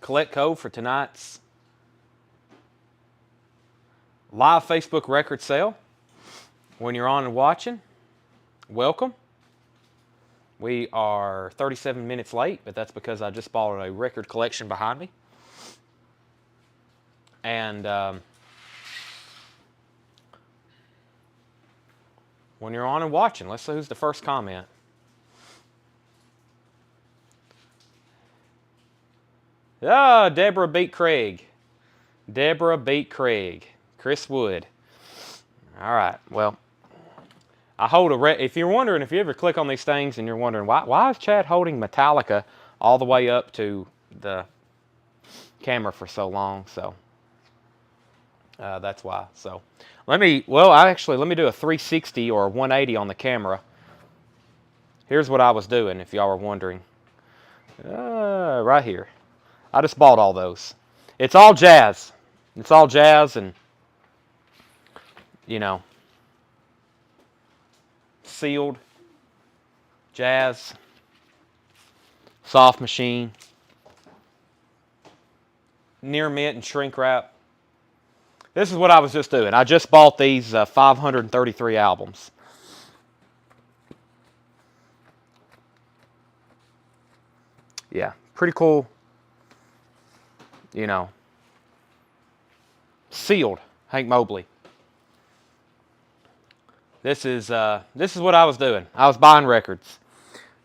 collect code for tonight's live Facebook record sale. When you're on and watching, welcome. We are 37 minutes late, but that's because I just bought a record collection behind me. And when you're on and watching, let's see who's the first comment. Ah, Deborah beat Craig. Deborah beat Craig. Chris Wood. All right, well, I hold if you're wondering, if you ever click on these things and you're wondering, why is Chad holding Metallica all the way up to the camera for so long? So that's why. So let me do a 360 or a 180 on the camera. Here's what I was doing, if y'all were wondering. Right here. I just bought all those. It's all jazz. It's all jazz and, you know, sealed, jazz, soft machine, near mint and shrink wrap. This is what I was just doing. I just bought these 533 albums. Yeah, pretty cool. You know, sealed Hank Mobley. This is what I was doing. I was buying records,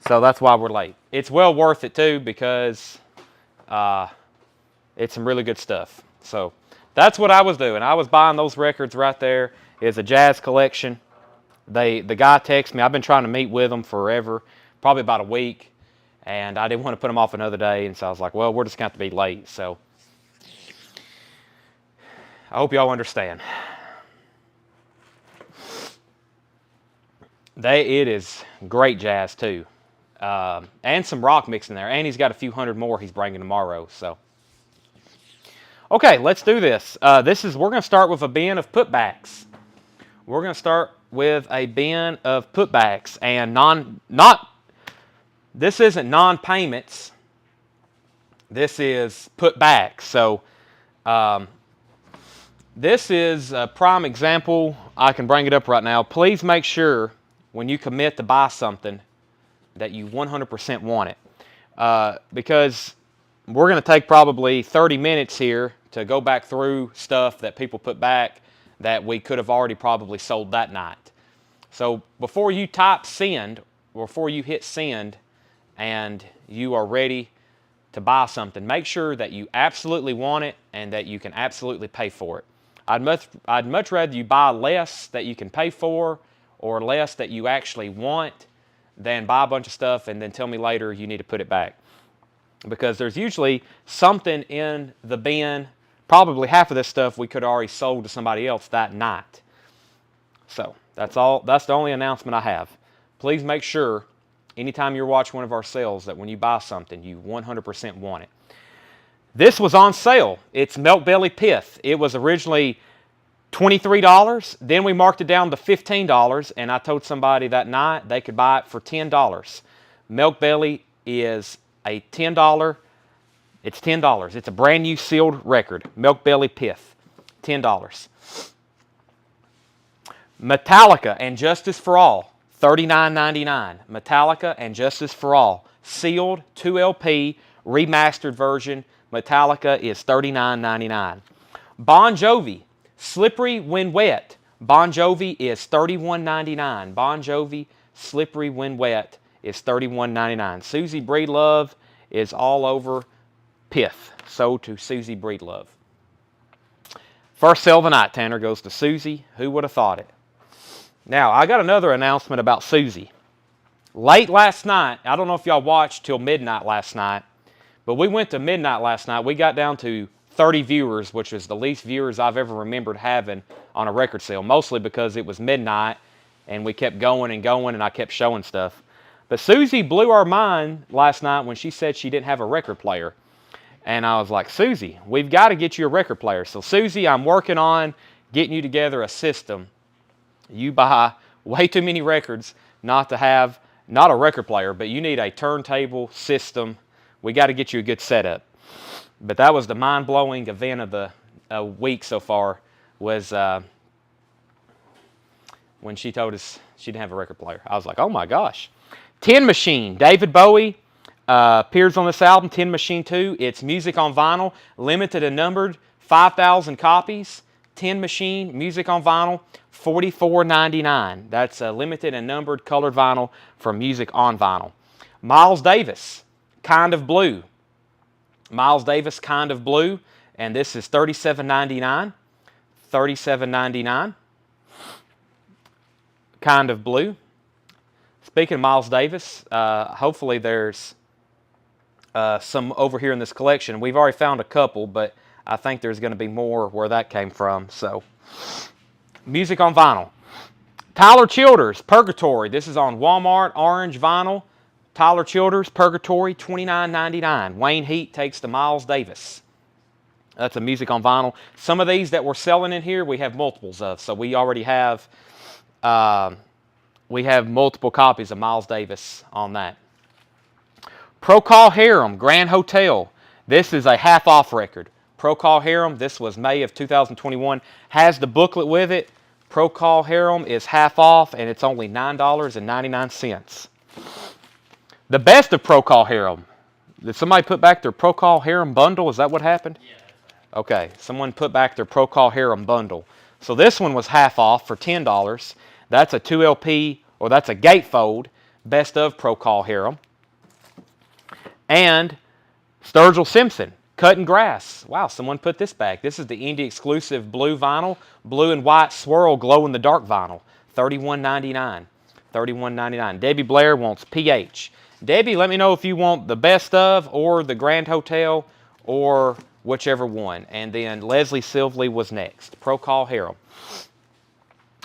so that's why we're late. It's well worth it too because it's some really good stuff. So that's what I was doing. I was buying those records right there. It's a jazz collection. The guy texted me. I've been trying to meet with him forever, probably about a week, and I didn't want to put him off another day, and so I was like, well, we're just going to have to be late. So I hope y'all understand. It is great jazz too, and some rock mix in there. And he's got a few hundred more he's bringing tomorrow. So, okay, let's do this. We're going to start with a bin of putbacks. We're going to start with a bin of putbacks, and this isn't non-payments. This is putbacks. So, this is a prime example. I can bring it up right now. Please make sure when you commit to buy something that you 100% want it. Because we're going to take probably 30 minutes here to go back through stuff that people put back that we could have already probably sold that night. So before you type send, before you hit send and you are ready to buy something, make sure that you absolutely want it and that you can absolutely pay for it. I'd much rather you buy less that you can pay for or less that you actually want than buy a bunch of stuff and then tell me later you need to put it back. Because there's usually something in the bin, probably half of this stuff we could have already sold to somebody else that night. So that's all. That's the only announcement I have. Please make sure anytime you're watching one of our sales that when you buy something, you 100% want it. This was on sale. It's Milk Belly Pith. It was originally $23. Then we marked it down to $15, and I told somebody that night they could buy it for $10. Milk Belly is a $10. It's $10. It's a brand new sealed record. Milk Belly Pith, $10. Metallica and Justice for All, $39.99. Metallica and Justice for All, sealed 2LP remastered version. Metallica is $39.99. Bon Jovi, Slippery When Wet. Bon Jovi is $31.99. Bon Jovi, Slippery When Wet is $31.99. Susie Breedlove is all over Pith. Sold to Susie Breedlove. First sale of the night, Tanner, goes to Susie. Who would have thought it? Now, I got another announcement about Susie. Late last night, I don't know if y'all watched till midnight last night, but we went to midnight last night. We got down to 30 viewers, which is the least viewers I've ever remembered having on a record sale, mostly because it was midnight and we kept going and going and I kept showing stuff. But Susie blew our mind last night when she said she didn't have a record player. And I was like, Susie, we've got to get you a record player. So Susie, I'm working on getting you together a system. You buy way too many records not to have, not a record player, but you need a turntable system. We got to get you a good setup. But that was the mind-blowing event of the week so far, was when she told us she didn't have a record player. I was like, oh my gosh. Tin Machine, David Bowie appears on this album, Tin Machine 2. It's music on vinyl, limited and numbered, 5,000 copies. Tin Machine, music on vinyl, $44.99. That's a limited and numbered colored vinyl for music on vinyl. Miles Davis, Kind of Blue. Miles Davis, Kind of Blue, and this is $37.99. $37.99. Kind of Blue. Speaking of Miles Davis, hopefully there's some over here in this collection. We've already found a couple, but I think there's going to be more where that came from. So, music on vinyl. Tyler Childers, Purgatory. This is on Walmart, orange vinyl. Tyler Childers, Purgatory, $29.99. Wayne Heat takes the Miles Davis. That's a music on vinyl. Some of these that we're selling in here, we have multiples of. So we already have multiple copies of Miles Davis on that. Procol Harum, Grand Hotel. This is a half-off record. Procol Harum, this was May of 2021. Has the booklet with it. Procol Harum is half off, and it's only $9.99. The best of Procol Harum. Did somebody put back their Procol Harum bundle? Is that what happened? Yeah, that's right. Okay, someone put back their Procol Harum bundle. So this one was half off for $10. That's a 2LP, or that's a gatefold, best of Procol Harum. And Sturgill Simpson, Cutting Grass. Wow, someone put this back. This is the indie exclusive blue vinyl, blue and white swirl glow in the dark vinyl, $31.99. $31.99. Debbie Blair wants PH. Debbie, let me know if you want the best of or the Grand Hotel or whichever one. And then Leslie Silvley was next. Procol Harum.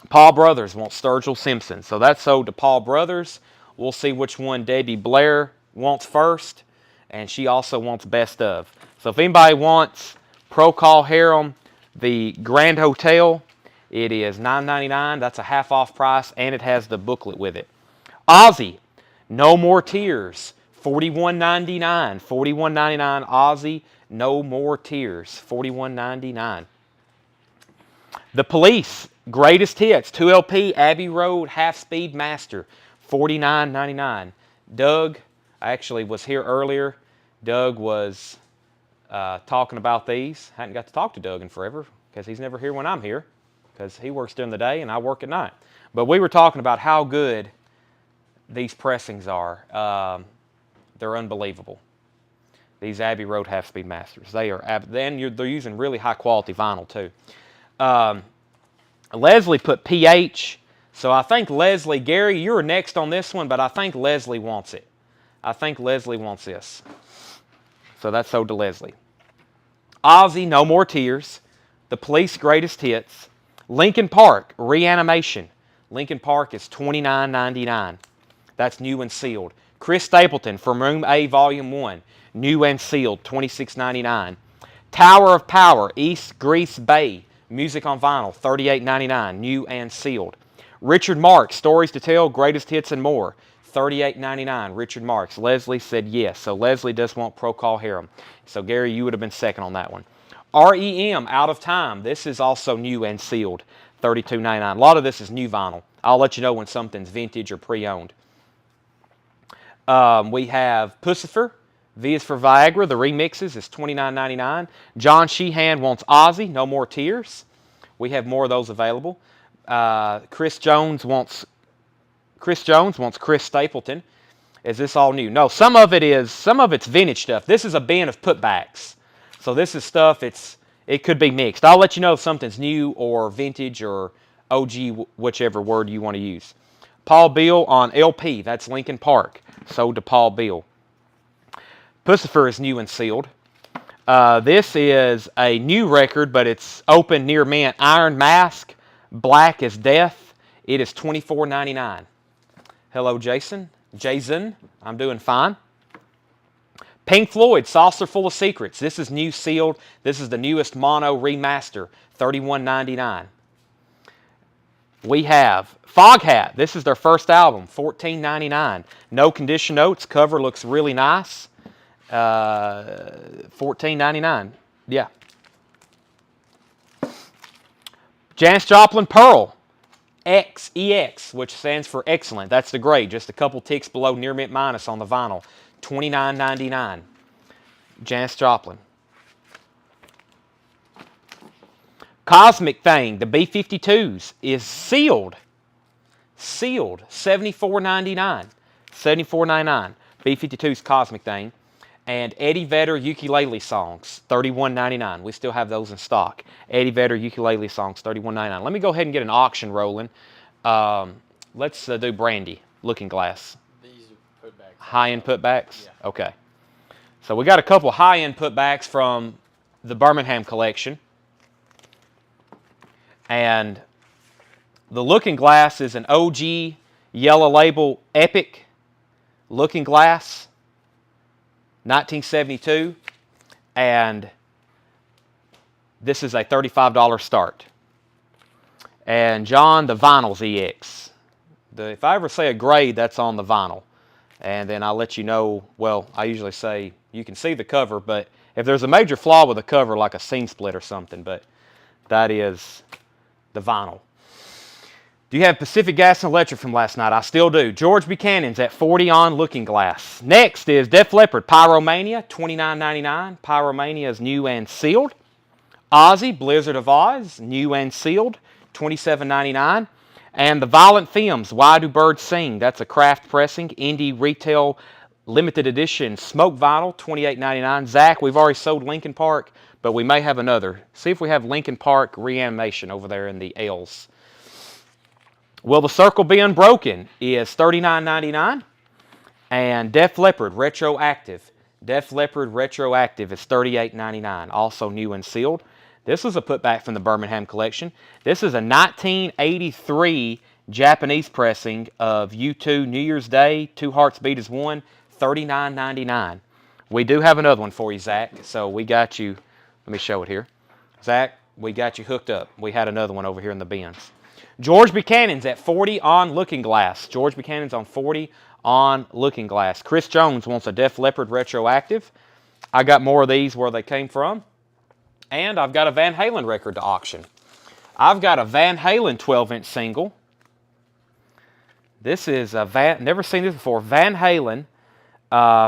Paul Brothers wants Sturgill Simpson. So that's sold to Paul Brothers. We'll see which one Debbie Blair wants first. And she also wants best of. So if anybody wants Procol Harum, the Grand Hotel, it is $9.99. That's a half off price. And it has the booklet with it. Ozzy, No More Tears, $41.99. $41.99 Ozzy, No More Tears, $41.99. The Police, Greatest Hits, 2LP, Abbey Road, Half Speed Master, $49.99. Doug actually was here earlier. Doug was talking about these. Hadn't got to talk to Doug in forever because he's never here when I'm here because he works during the day and I work at night. But we were talking about how good these pressings are. They're unbelievable. These Abbey Road Half Speed Masters. They are. Then they're using really high quality vinyl too. Leslie put PH. So I think Leslie, Gary, you're next on this one, but I think Leslie wants it. I think Leslie wants this. So that's sold to Leslie. Ozzy, No More Tears. The Police, Greatest Hits. Linkin Park, Reanimation. Linkin Park is $29.99. That's new and sealed. Chris Stapleton from Room A, Volume 1. New and sealed, $26.99. Tower of Power, East Grease Bay. Music on vinyl, $38.99. New and sealed. Richard Marx, Stories to Tell, Greatest Hits and More. $38.99. Richard Marx. Leslie said yes. So Leslie does want Procol Harum. So Gary, you would have been second on that one. REM, Out of Time. This is also new and sealed. $32.99. A lot of this is new vinyl. I'll let you know when something's vintage or pre-owned. We have Pussifer. V is for Viagra. The remixes is $29.99. John Sheehan wants Ozzy. No More Tears. We have more of those available. Chris Jones wants Chris Stapleton. Is this all new? No, some of it's vintage stuff. This is a bin of putbacks. So this is stuff, it could be mixed. I'll let you know if something's new or vintage or OG, whichever word you want to use. Paul Beal on LP. That's Linkin Park. Sold to Paul Beal. Pussifer is new and sealed. This is a new record, but it's open near mint. Iron Mask, Black as Death. It is $24.99. Hello, Jason. Jason, I'm doing fine. Pink Floyd, Saucer Full of Secrets. This is new sealed. This is the newest mono remaster, $31.99. We have Foghat. This is their first album, $14.99. No condition notes. Cover looks really nice. $14.99. Yeah. Janis Joplin Pearl XEX, which stands for excellent. That's the grade. Just a couple ticks below near mint minus on the vinyl. $29.99. Janis Joplin. Cosmic Thing, the B-52s, is sealed. Sealed. $74.99. $74.99. B-52's Cosmic Thing. And Eddie Vedder ukulele songs, $31.99. We still have those in stock. Eddie Vedder ukulele songs, $31.99. Let me go ahead and get an auction rolling. Let's do Brandy, Looking Glass. These are putbacks. High-end putbacks? Yeah. Okay. So we got a couple high-end putbacks from the Birmingham collection. And the Looking Glass is an OG Yellow Label Epic Looking Glass, 1972. And this is a $35 start. And John, the Vinyl's EX. If I ever say a grade, that's on the vinyl. And then I'll let you know, well, I usually say you can see the cover, but if there's a major flaw with the cover, like a seam split or something, but that is the vinyl. Do you have Pacific Gas and Electric from last night? I still do. George Buchanan's at 40 on Looking Glass. Next is Def Leppard Pyromania, $29.99. Pyromania is new and sealed. Ozzy Blizzard of Oz, new and sealed, $27.99. And the Violent Femmes, Why Do Birds Sing? That's a craft pressing, indie retail limited edition smoke vinyl, $28.99. Zach, we've already sold Linkin Park, but we may have another. See if we have Linkin Park Reanimation over there in the L's. Will the Circle Be Unbroken is $39.99. And Def Leppard Retroactive. Def Leppard Retroactive is $38.99. Also new and sealed. This was a putback from the Birmingham collection. This is a 1983 Japanese pressing of U2 New Year's Day, Two Hearts Beat as One, $39.99. We do have another one for you, Zach. So we got you, let me show it here. Zach, we got you hooked up. We had another one over here in the bins. George Buchanan's at 40 on Looking Glass. George Buchanan's on 40 on Looking Glass. Chris Jones wants a Def Leppard Retroactive. I got more of these where they came from. And I've got a Van Halen record to auction. I've got a Van Halen 12-inch single. This is a never seen this before. Van Halen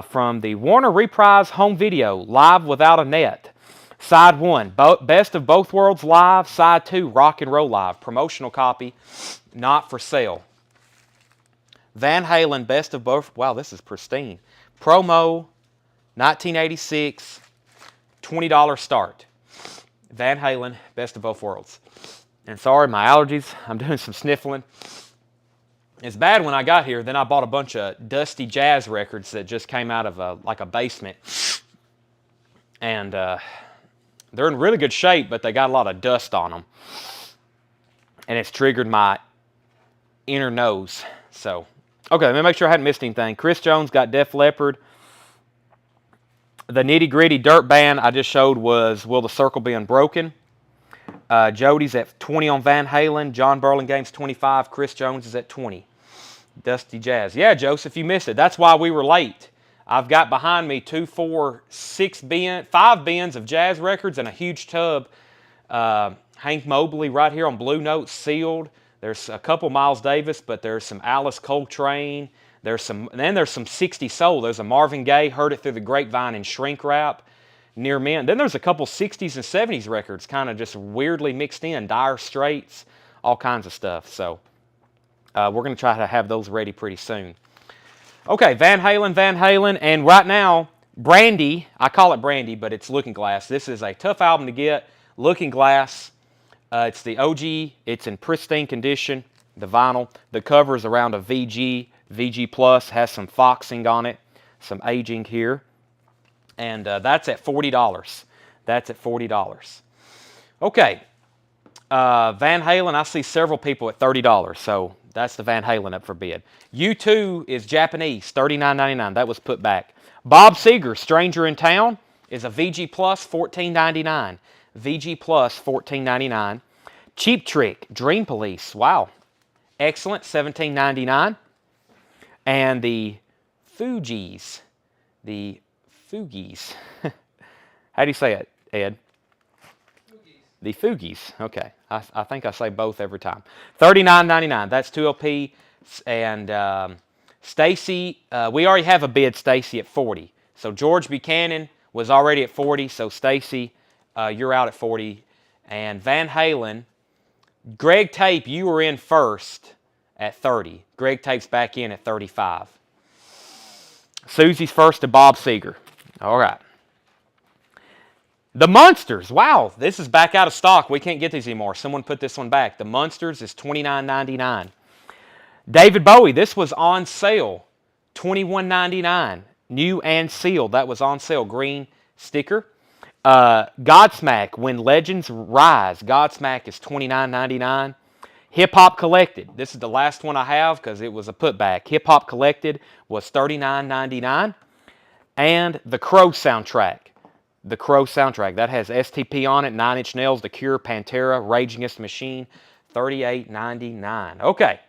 from the Warner Reprise home video, Live Without a Net. Side 1, Best of Both Worlds Live. Side 2, Rock and Roll Live. Promotional copy, not for sale. Van Halen, Best of Both. Wow, this is pristine. Promo, 1986, $20 start. Van Halen, Best of Both Worlds. And sorry, my allergies. I'm doing some sniffling. It's bad when I got here. Then I bought a bunch of dusty jazz records that just came out of like a basement. And they're in really good shape, but they got a lot of dust on them. And it's triggered my inner nose. So, okay, let me make sure I hadn't missed anything. Chris Jones got Def Leppard. The Nitty Gritty Dirt Band I just showed was Will the Circle Be Unbroken? Jody's at 20 on Van Halen. John Burlingame's 25. Chris Jones is at 20. Dusty Jazz. Yeah, Joseph, you missed it. That's why we were late. I've got behind me 5 bins of jazz records and a huge tub. Hank Mobley right here on Blue Note, sealed. There's a couple Miles Davis, but there's some Alice Coltrane. There's some 60s soul. There's a Marvin Gaye, Heard It Through the Grapevine in shrink wrap, near mint. Then there's a couple 60s and 70s records kind of just weirdly mixed in. Dire Straits, all kinds of stuff. So we're going to try to have those ready pretty soon. Okay, Van Halen. And right now, Brandy, I call it Brandy, but it's Looking Glass. This is a tough album to get. Looking Glass. It's the OG. It's in pristine condition, the vinyl. The cover is around a VG. VG Plus has some foxing on it, some aging here. And that's at $40. That's at $40. Okay. Van Halen, I see several people at $30. So that's the Van Halen up for bid. U2 is Japanese, $39.99. That was put back. Bob Seger, Stranger in Town, is a VG Plus, $14.99. VG Plus, $14.99. Cheap Trick, Dream Police, wow. Excellent, $17.99. And the Fugees, the Fugees. How do you say it, Ed? The Fugees. Okay. I think I say both every time. $39.99. That's 2LP. And Stacy, we already have a bid, Stacy, at 40. So George Buchanan was already at 40. So Stacy, you're out at 40. And Van Halen, Greg Tape, you were in first at 30. Greg Tape's back in at 35. Susie's first to Bob Seeger. All right. The Munsters. Wow, this is back out of stock. We can't get these anymore. Someone put this one back. The Munsters is $29.99. David Bowie, this was on sale. $21.99. New and sealed. That was on sale. Green sticker. Godsmack, When Legends Rise. Godsmack is $29.99. Hip Hop Collected. This is the last one I have because it was a putback. Hip Hop Collected was $39.99. And the Crow soundtrack. The Crow soundtrack. That has STP on it, 9 Inch Nails, The Cure, Pantera, Rage Against the Machine, $38.99. Okay.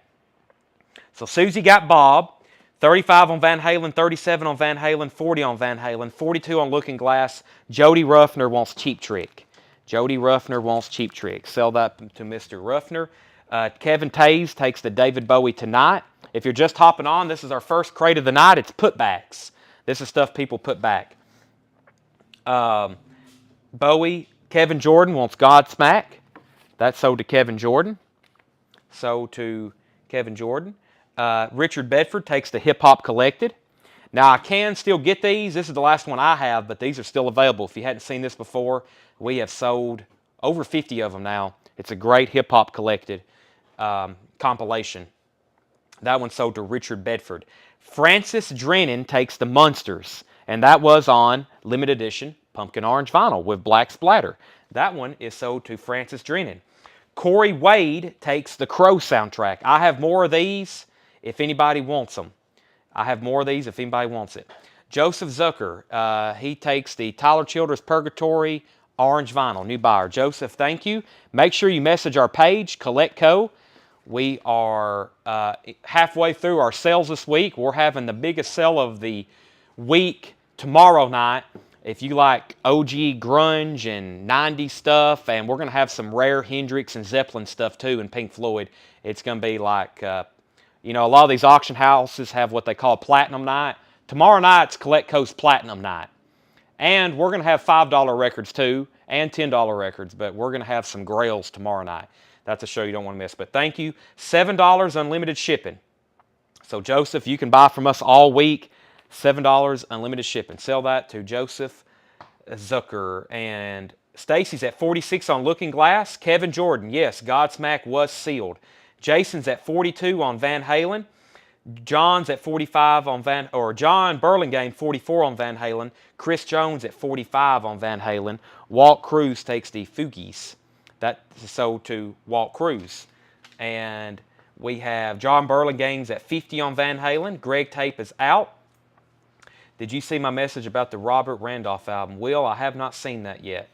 So Susie got Bob. 35 on Van Halen, 37 on Van Halen, 40 on Van Halen, 42 on Looking Glass. Jody Ruffner wants Cheap Trick. Jody Ruffner wants Cheap Trick. Sell that to Mr. Ruffner. Kevin Taze takes the David Bowie Tonight. If you're just hopping on, this is our first crate of the night. It's putbacks. This is stuff people put back. Bowie, Kevin Jordan wants Godsmack. That's sold to Kevin Jordan. Sold to Kevin Jordan. Richard Bedford takes the Hip Hop Collected. Now, I can still get these. This is the last one I have, but these are still available. If you hadn't seen this before, we have sold over 50 of them now. It's a great Hip Hop Collected compilation. That one sold to Richard Bedford. Francis Drennan takes the Munsters, and that was on limited edition pumpkin orange vinyl with black splatter. That one is sold to Francis Drennan. Corey Wade takes the Crow soundtrack. I have more of these if anybody wants them. I have more of these if anybody wants it. Joseph Zucker, he takes the Tyler Childers Purgatory orange vinyl, new buyer. Joseph, thank you. Make sure you message our page, Collect Co. We are halfway through our sales this week. We're having the biggest sale of the week tomorrow night. If you like OG grunge and 90s stuff, and we're going to have some rare Hendrix and Zeppelin stuff too, and Pink Floyd. It's going to be like, you know, a lot of these auction houses have what they call Platinum Night. Tomorrow night's Collect Co's Platinum Night. And we're going to have $5 records too, and $10 records, but we're going to have some grails tomorrow night. That's a show you don't want to miss. But thank you. $7 unlimited shipping. So Joseph, you can buy from us all week. $7 unlimited shipping. Sell that to Joseph Zucker. And Stacy's at 46 on Looking Glass. Kevin Jordan, yes, Godsmack was sealed. Jason's at 42 on Van Halen. John's at 45 on John Burlingame 44 on Van Halen. Chris Jones at 45 on Van Halen. Walt Cruz takes the Fugees. That is sold to Walt Cruz. And we have John Burlingame's at 50 on Van Halen. Greg Tape is out. Did you see my message about the Robert Randolph album? Will, I have not seen that yet.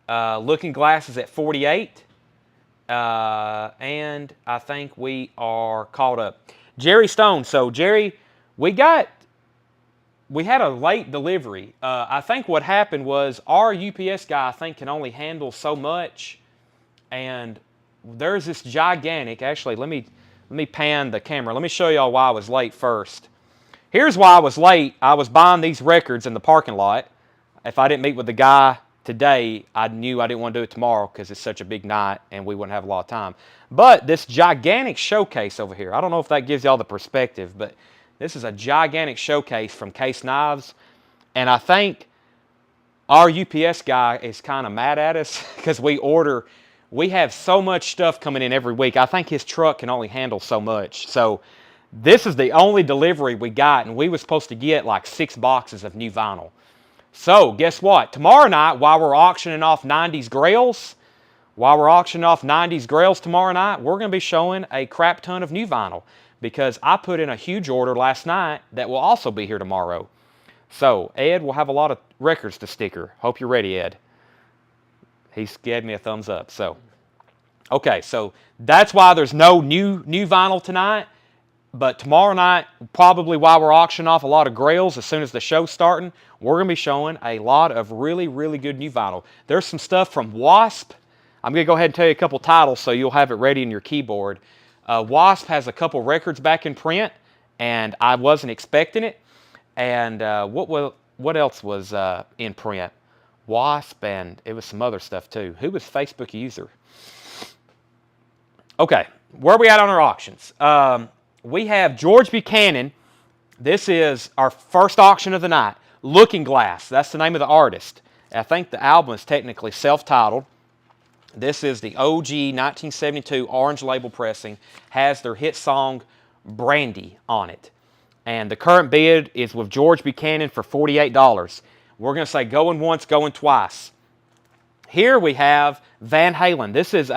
Looking Glass is at 48. And I think we are caught up. Jerry Stone. So, Jerry, we had a late delivery. I think what happened was our UPS guy, I think, can only handle so much. And there's this gigantic, actually, let me pan the camera. Let me show y'all why I was late first. Here's why I was late. I was buying these records in the parking lot. If I didn't meet with the guy today, I knew I didn't want to do it tomorrow because it's such a big night and we wouldn't have a lot of time. But this gigantic showcase over here, I don't know if that gives y'all the perspective, but this is a gigantic showcase from Case Knives. And I think our UPS guy is kind of mad at us because we have so much stuff coming in every week. I think his truck can only handle so much. So this is the only delivery we got, and we were supposed to get like 6 boxes of new vinyl. So guess what? Tomorrow night, while we're auctioning off 90s grails, tomorrow night, we're going to be showing a crap ton of new vinyl because I put in a huge order last night that will also be here tomorrow. So Ed will have a lot of records to sticker. Hope you're ready, Ed. He's gave me a thumbs up. So, okay, so that's why there's no new vinyl tonight. But tomorrow night, probably while we're auctioning off a lot of grails, as soon as the show's starting, we're going to be showing a lot of really, really good new vinyl. There's some stuff from Wasp. I'm going to go ahead and tell you a couple titles so you'll have it ready in your keyboard. Wasp has a couple records back in print, and I wasn't expecting it. And what else was in print? Wasp, and it was some other stuff too. Who was Facebook user? Okay, where are we at on our auctions? We have George Buchanan. This is our first auction of the night. Looking Glass, that's the name of the artist. I think the album is technically self-titled. This is the OG 1972 Orange Label pressing. Has their hit song Brandy on it. And the current bid is with George Buchanan for $48. We're going to say going once, going twice. Here we have Van Halen. This is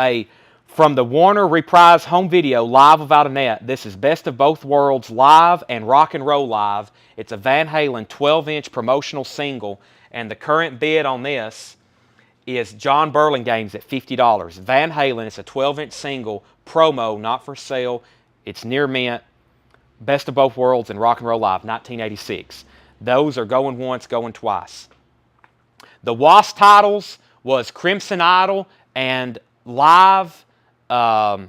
from the Warner Reprise home video, Live Without a Net. This is Best of Both Worlds Live and Rock and Roll Live. It's a Van Halen 12-inch promotional single, and the current bid on this is John Burlingame's at $50. Van Halen, it's a 12-inch single, promo, not for sale. It's near mint. Best of Both Worlds and Rock and Roll Live, 1986. Those are going once, going twice. The Wasp titles was Crimson Idol and Live. There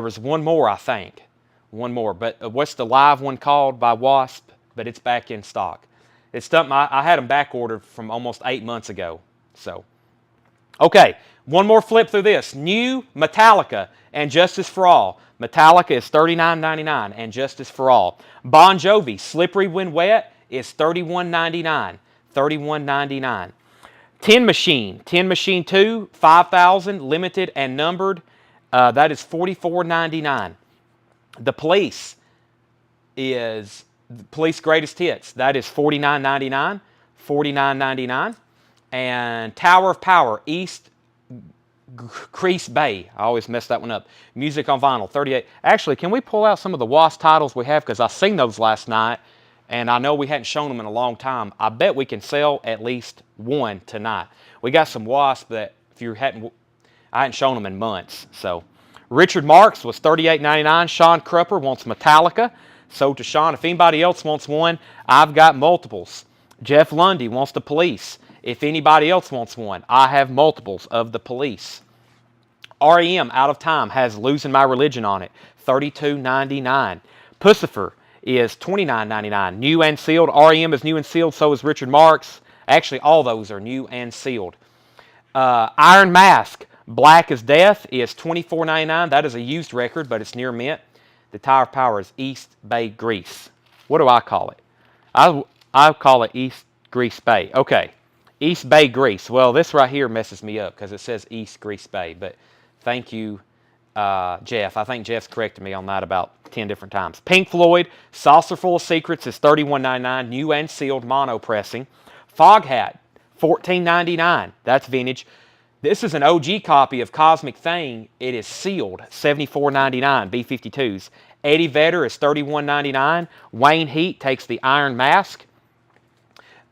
was one more, I think. One more. But what's the live one called by Wasp? But it's back in stock. It's something I had them back ordered from almost 8 months ago. So, okay. One more flip through this. New Metallica and Justice for All. Metallica is $39.99 and Justice for All. Bon Jovi, Slippery When Wet is $31.99. $31.99. Tin Machine 2, 5,000, limited and numbered. That is $44.99. The Police is Police Greatest Hits. That is $49.99. $49.99. And Tower of Power, East Grease Bay. I always mess that one up. Music on vinyl, $38. Actually, can we pull out some of the Wasp titles we have? Because I seen those last night. And I know we hadn't shown them in a long time. I bet we can sell at least one tonight. We got some Wasp that I hadn't shown them in months. So, Richard Marx was $38.99. Sean Crupper wants Metallica. So to Sean, if anybody else wants one, I've got multiples. Jeff Lundy wants the Police. If anybody else wants one, I have multiples of the Police. REM, Out of Time, has Losing My Religion on it. $32.99. Pussifer is $29.99. New and sealed. REM is new and sealed. So is Richard Marx. Actually, all those are new and sealed. Iron Mask, Black as Death, is $24.99. That is a used record, but it's near mint. The Tower of Power is East Bay Grease. What do I call it? I call it East Grease Bay. Okay. East Bay Grease. Well, this right here messes me up because it says East Grease Bay. But thank you, Jeff. I think Jeff's corrected me on that about 10 different times. Pink Floyd, Saucer Full of Secrets is $31.99, new and sealed mono pressing. Foghat, $14.99. That's vintage. This is an OG copy of Cosmic Thing. It is sealed, $74.99, B-52s. Eddie Vedder is $31.99. Wayne Heat takes the Iron Mask.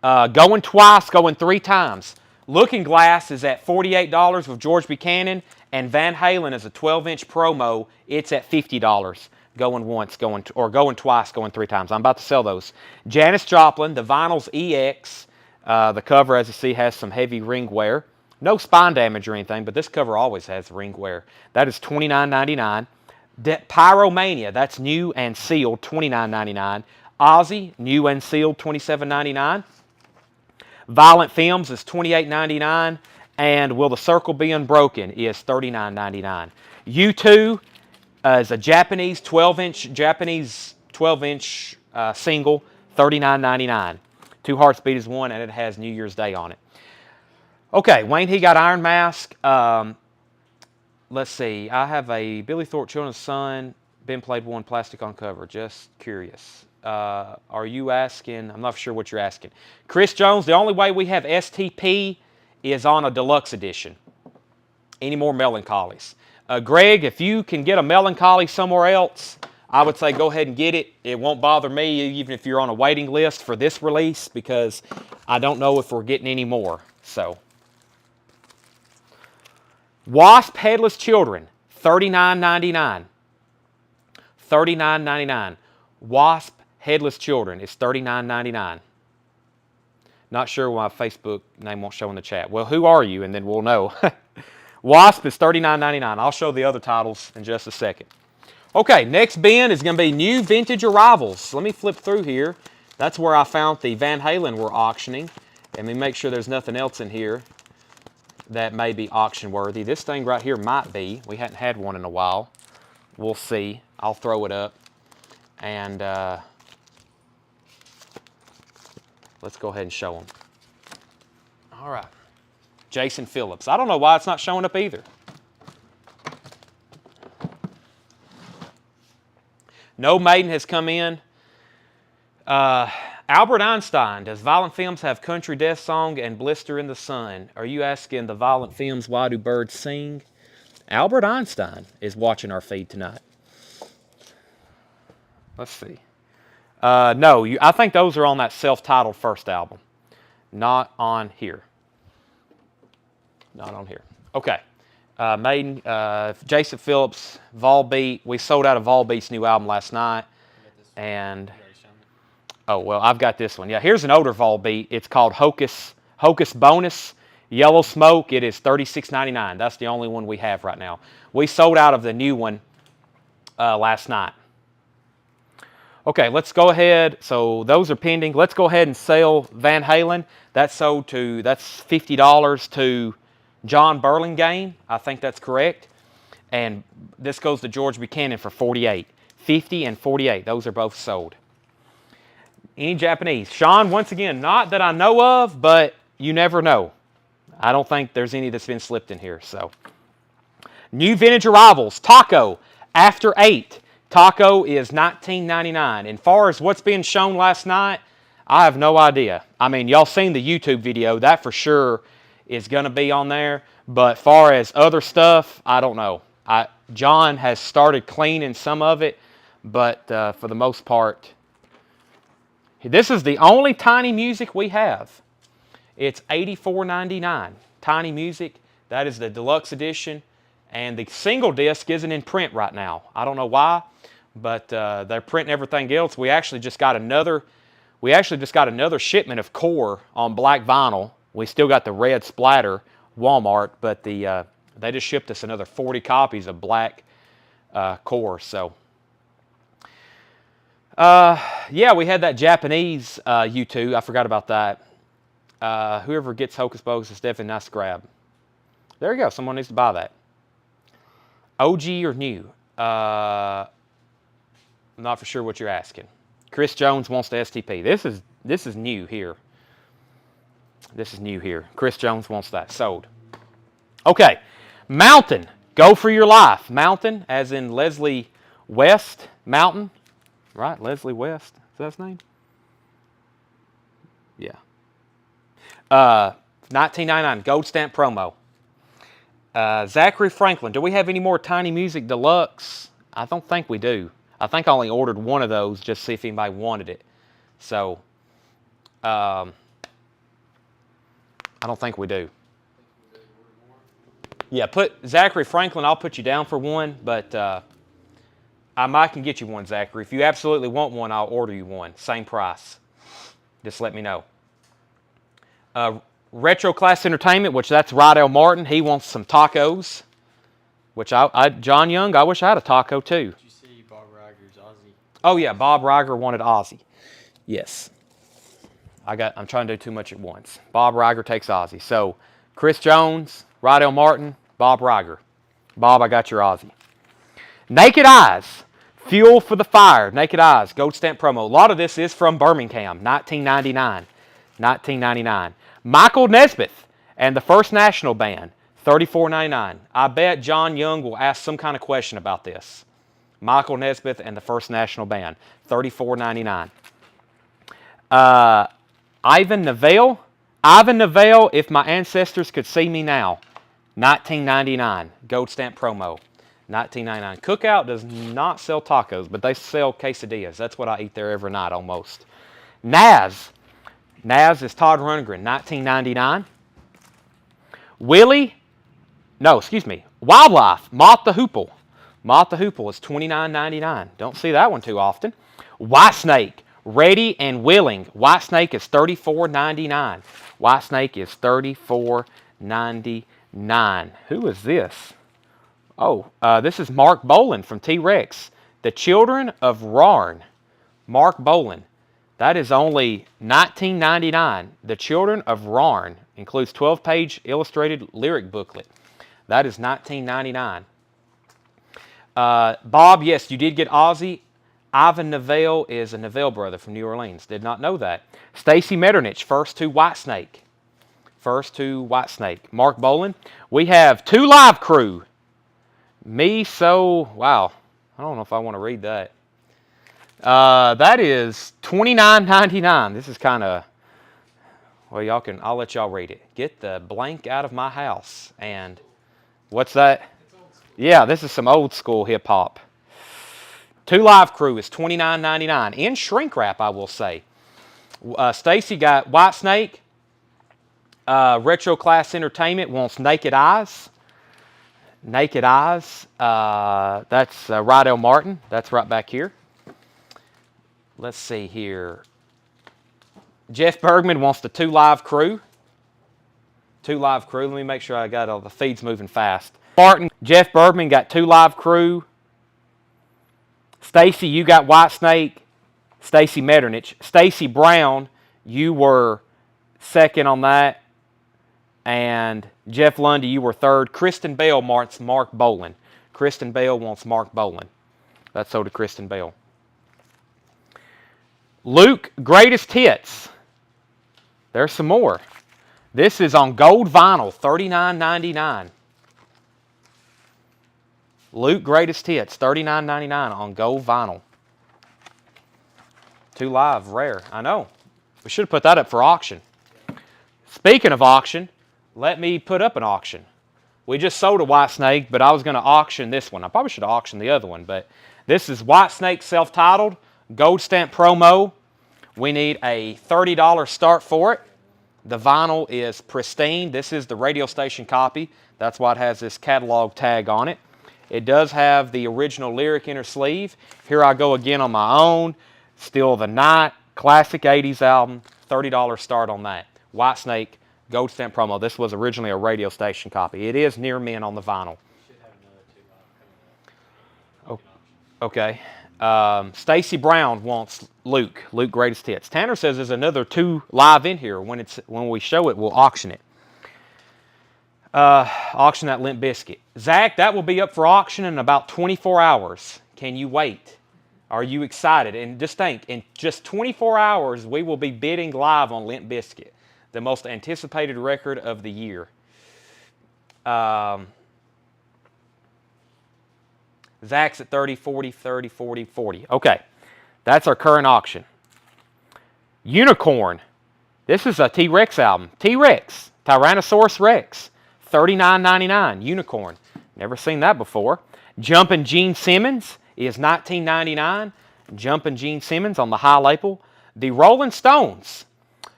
Going twice, going 3 times. Looking Glass is at $48 with George Buchanan, and Van Halen is a 12-inch promo. It's at $50. Going once, going twice, going 3 times. I'm about to sell those. Janis Joplin, the Vinyls EX. The cover, as you see, has some heavy ring wear. No spine damage or anything, but this cover always has ring wear. That is $29.99. Pyromania, that's new and sealed, $29.99. Ozzy, new and sealed, $27.99. Violent Films is $28.99. And Will the Circle Be Unbroken is $39.99. U2 is a Japanese 12-inch single, $39.99. Two Hearts Beat as One, and it has New Year's Day on it. Okay, Wayne, he got Iron Mask. Let's see. I have a Billy Thorpe Children's Son, Ben Played One, plastic on cover. Just curious. Are you asking? I'm not sure what you're asking. Chris Jones, the only way we have STP is on a deluxe edition. Any more Melancholies? Greg, if you can get a Melancholy somewhere else, I would say go ahead and get it. It won't bother me, even if you're on a waiting list for this release, because I don't know if we're getting any more. So, Wasp Headless Children, $39.99. $39.99. Wasp Headless Children is $39.99. Not sure why Facebook name won't show in the chat. Well, who are you? And then we'll know. Wasp is $39.99. I'll show the other titles in just a second. Okay, next bin is going to be new vintage arrivals. Let me flip through here. That's where I found the Van Halen we're auctioning. Let me make sure there's nothing else in here that may be auction worthy. This thing right here might be. We hadn't had one in a while. We'll see. I'll throw it up. And let's go ahead and show them. All right. Jason Phillips. I don't know why it's not showing up either. No Maiden has come in. Albert Einstein. Does Violent Femmes have Country Death Song and Blister in the Sun? Are you asking the Violent Femmes why do birds sing? Albert Einstein is watching our feed tonight. Let's see. No, I think those are on that self-titled first album. Not on here. Not on here. Okay. Maiden, Jason Phillips, Volbeat. We sold out of Volbeat's new album last night. And, oh, well, I've got this one. Yeah, here's an older Volbeat. It's called Hocus Bonus. Yellow Smoke. It is $36.99. That's the only one we have right now. We sold out of the new one last night. Okay, let's go ahead. So those are pending. Let's go ahead and sell Van Halen. That's $50 to John Burlingame. I think that's correct. And this goes to George Buchanan for $48. $50 and $48. Those are both sold. Any Japanese? Sean, once again, not that I know of, but you never know. I don't think there's any that's been slipped in here. So, new vintage arrivals. Taco, After 8. Taco is $19.99. And far as what's being shown last night, I have no idea. I mean, y'all seen the YouTube video. That for sure is going to be on there. But far as other stuff, I don't know. John has started cleaning some of it. But for the most part, this is the only Tiny Music we have. It's $84.99. Tiny Music. That is the deluxe edition. And the single disc isn't in print right now. I don't know why, but they're printing everything else. We actually just got another shipment of Core on black vinyl. We still got the red splatter Walmart, but they just shipped us another 40 copies of black Core. So, yeah, we had that Japanese U2. I forgot about that. Whoever gets Hocus Pocus is definitely nice to grab. There you go. Someone needs to buy that. OG or new? I'm not for sure what you're asking. Chris Jones wants the STP. This is new here. This is new here. Chris Jones wants that. Sold. Okay. Mountain. Go for your life. Mountain, as in Leslie West. Mountain. Right? Leslie West. Is that his name? Yeah. $19.99. Gold stamp promo. Zachary Franklin. Do we have any more Tiny Music Deluxe? I don't think we do. I think I only ordered one of those just to see if anybody wanted it. So, I don't think we do. Yeah, put Zachary Franklin, I'll put you down for one, but I might can get you one, Zachary. If you absolutely want one, I'll order you one. Same price. Just let me know. Retro Class Entertainment, which that's Rydell Martin. He wants some tacos, which John Young, I wish I had a taco too. Did you see Bob Riger's Aussie? Oh yeah, Bob Riger wanted Aussie. Yes. I'm trying to do too much at once. Bob Riger takes Aussie. So, Chris Jones, Rydell Martin, Bob Riger. Bob, I got your Aussie. Naked Eyes. Fuel for the Fire. Naked Eyes. Gold stamp promo. A lot of this is from Birmingham. $19.99. $19.99. Michael Nesmith and the First National Band. $34.99. I bet John Young will ask some kind of question about this. Michael Nesmith and the First National Band. $34.99. Ivan Neville. Ivan Neville, If My Ancestors Could See Me Now. $19.99. Gold stamp promo. $19.99. Cookout does not sell tacos, but they sell quesadillas. That's what I eat there every night almost. Naz. Naz is Todd Rundgren. $19.99. Wildlife. Moth the Hoople. Moth the Hoople is $29.99. Don't see that one too often. Whitesnake, Ready and Willing. Whitesnake is $34.99. Whitesnake is $34.99. Who is this? Oh, this is Mark Boland from T-Rex. The Children of Rarn. Mark Boland. That is only $19.99. The Children of Rarn includes 12-page illustrated lyric booklet. That is $19.99. Bob, yes, you did get Ozzy. Ivan Neville is a Neville brother from New Orleans. Did not know that. Stacy Metternich, first to Whitesnake. First to Whitesnake. Mark Boland. We have 2 Live Crew. Wow. I don't know if I want to read that. That is $29.99. This is kind of, well, I'll let y'all read it. Get the blank out of my house. And what's that? Yeah, this is some old school hip hop. 2 Live Crew is $29.99 in shrink wrap, I will say. Stacy got Whitesnake. Retro Class Entertainment wants Naked Eyes. Naked Eyes. That's Rydell Martin. That's right back here. Let's see here. Jeff Bergman wants the 2 Live Crew. 2 Live Crew. Let me make sure I got all the feeds moving fast. Martin, Jeff Bergman got 2 Live Crew. Stacy, you got Whitesnake. Stacy Metternich. Stacy Brown, you were second on that. And Jeff Lundy, you were third. Kristen Bell wants Mark Boland. Kristen Bell wants Mark Boland. That's so to Kristen Bell. Luke, Greatest Hits. There's some more. This is on gold vinyl, $39.99. Luke, Greatest Hits, $39.99 on gold vinyl. 2 Live, rare. I know. We should have put that up for auction. Speaking of auction, let me put up an auction. We just sold a Whitesnake, but I was going to auction this one. I probably should have auctioned the other one, but this is Whitesnake self-titled, gold stamp promo. We need a $30 start for it. The vinyl is pristine. This is the radio station copy. That's why it has this catalog tag on it. It does have the original lyric inner sleeve. Here I go again on my own. Still the Night, classic 80s album. $30 start on that. Whitesnake, gold stamp promo. This was originally a radio station copy. It is near mint on the vinyl. Okay. Stacy Brown wants Luke. Luke, Greatest Hits. Tanner says there's another 2 live in here. When we show it, we'll auction it. Auction that Limp Bizkit. Zach, that will be up for auction in about 24 hours. Can you wait? Are you excited? And just think, in just 24 hours, we will be bidding live on Limp Bizkit, the most anticipated record of the year. Zach's at 30, 40, 30, 40, 40. Okay, that's our current auction. Unicorn. This is a T-Rex album. T-Rex, Tyrannosaurus Rex, $39.99. Unicorn. Never seen that before. Jumpin' Gene Simmons is $19.99. Jumpin' Gene Simmons on the high label. The Rolling Stones,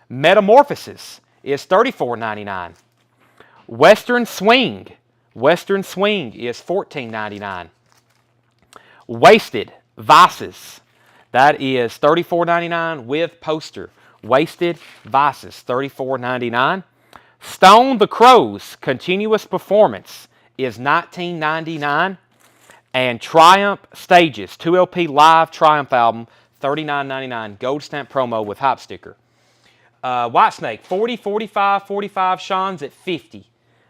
Metamorphosis, is $34.99. Western Swing. Western Swing is $14.99. Wasted Vices. That is $34.99 with poster. Wasted Vices, $34.99. Stone the Crows Continuous Performance is $19.99. And Triumph Stages, 2LP live Triumph album, $39.99. Gold stamp promo with hype sticker. Whitesnake, 40, 45, 45. Sean's at 50.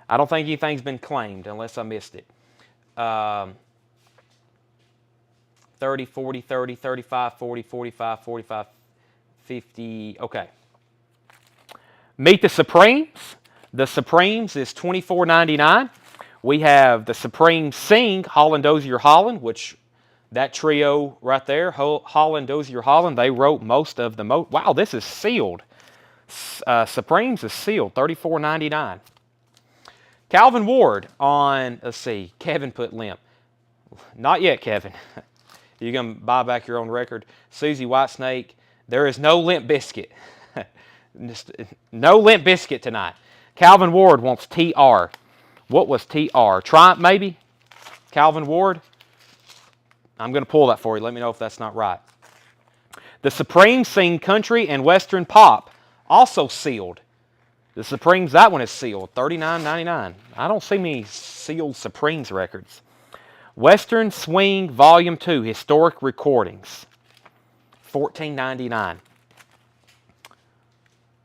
I don't think anything's been claimed unless I missed it. 30, 40, 30, 35, 40, 45, 45, 50. Okay. Meet the Supremes. The Supremes is $24.99. We have the Supremes Sing, Holland, Dozier, Holland, which that trio right there, Holland, Dozier, Holland, they wrote most of the wow, this is sealed. Supremes is sealed, $34.99. Calvin Ward on, let's see, Kevin put Limp. Not yet, Kevin. You're going to buy back your own record. Susie Whitesnake, there is no Limp Bizkit. No Limp Bizkit tonight. Calvin Ward wants TR. What was TR? Triumph, maybe? Calvin Ward? I'm going to pull that for you. Let me know if that's not right. The Supremes sing country and western pop, also sealed. The Supremes, that one is sealed, $39.99. I don't see many sealed Supremes records. Western Swing Volume 2, Historic Recordings, $14.99.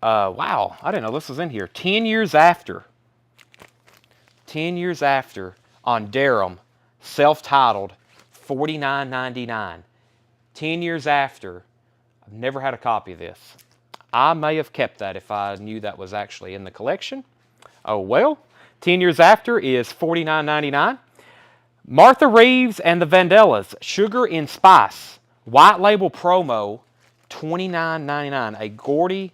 Wow, I didn't know this was in here. 10 years after. 10 years after on Durham, self-titled, $49.99. 10 years after. I've never had a copy of this. I may have kept that if I knew that was actually in the collection. Oh well. 10 years after is $49.99. Martha Reeves and the Vandellas, Sugar and Spice, white label promo, $29.99. A Gordy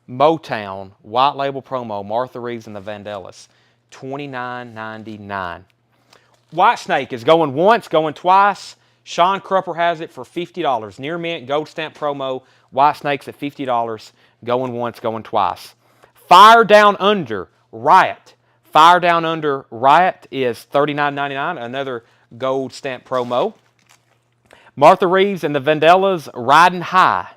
Motown white label promo, Martha Reeves and the Vandellas, $29.99. Whitesnake is going once, going twice. Sean Crupper has it for $50. Near mint, gold stamp promo. Whitesnake's at $50. Going once, going twice. Fire Down Under, Riot. Fire Down Under, Riot is $39.99. Another gold stamp promo. Martha Reeves and the Vandellas, Riding High,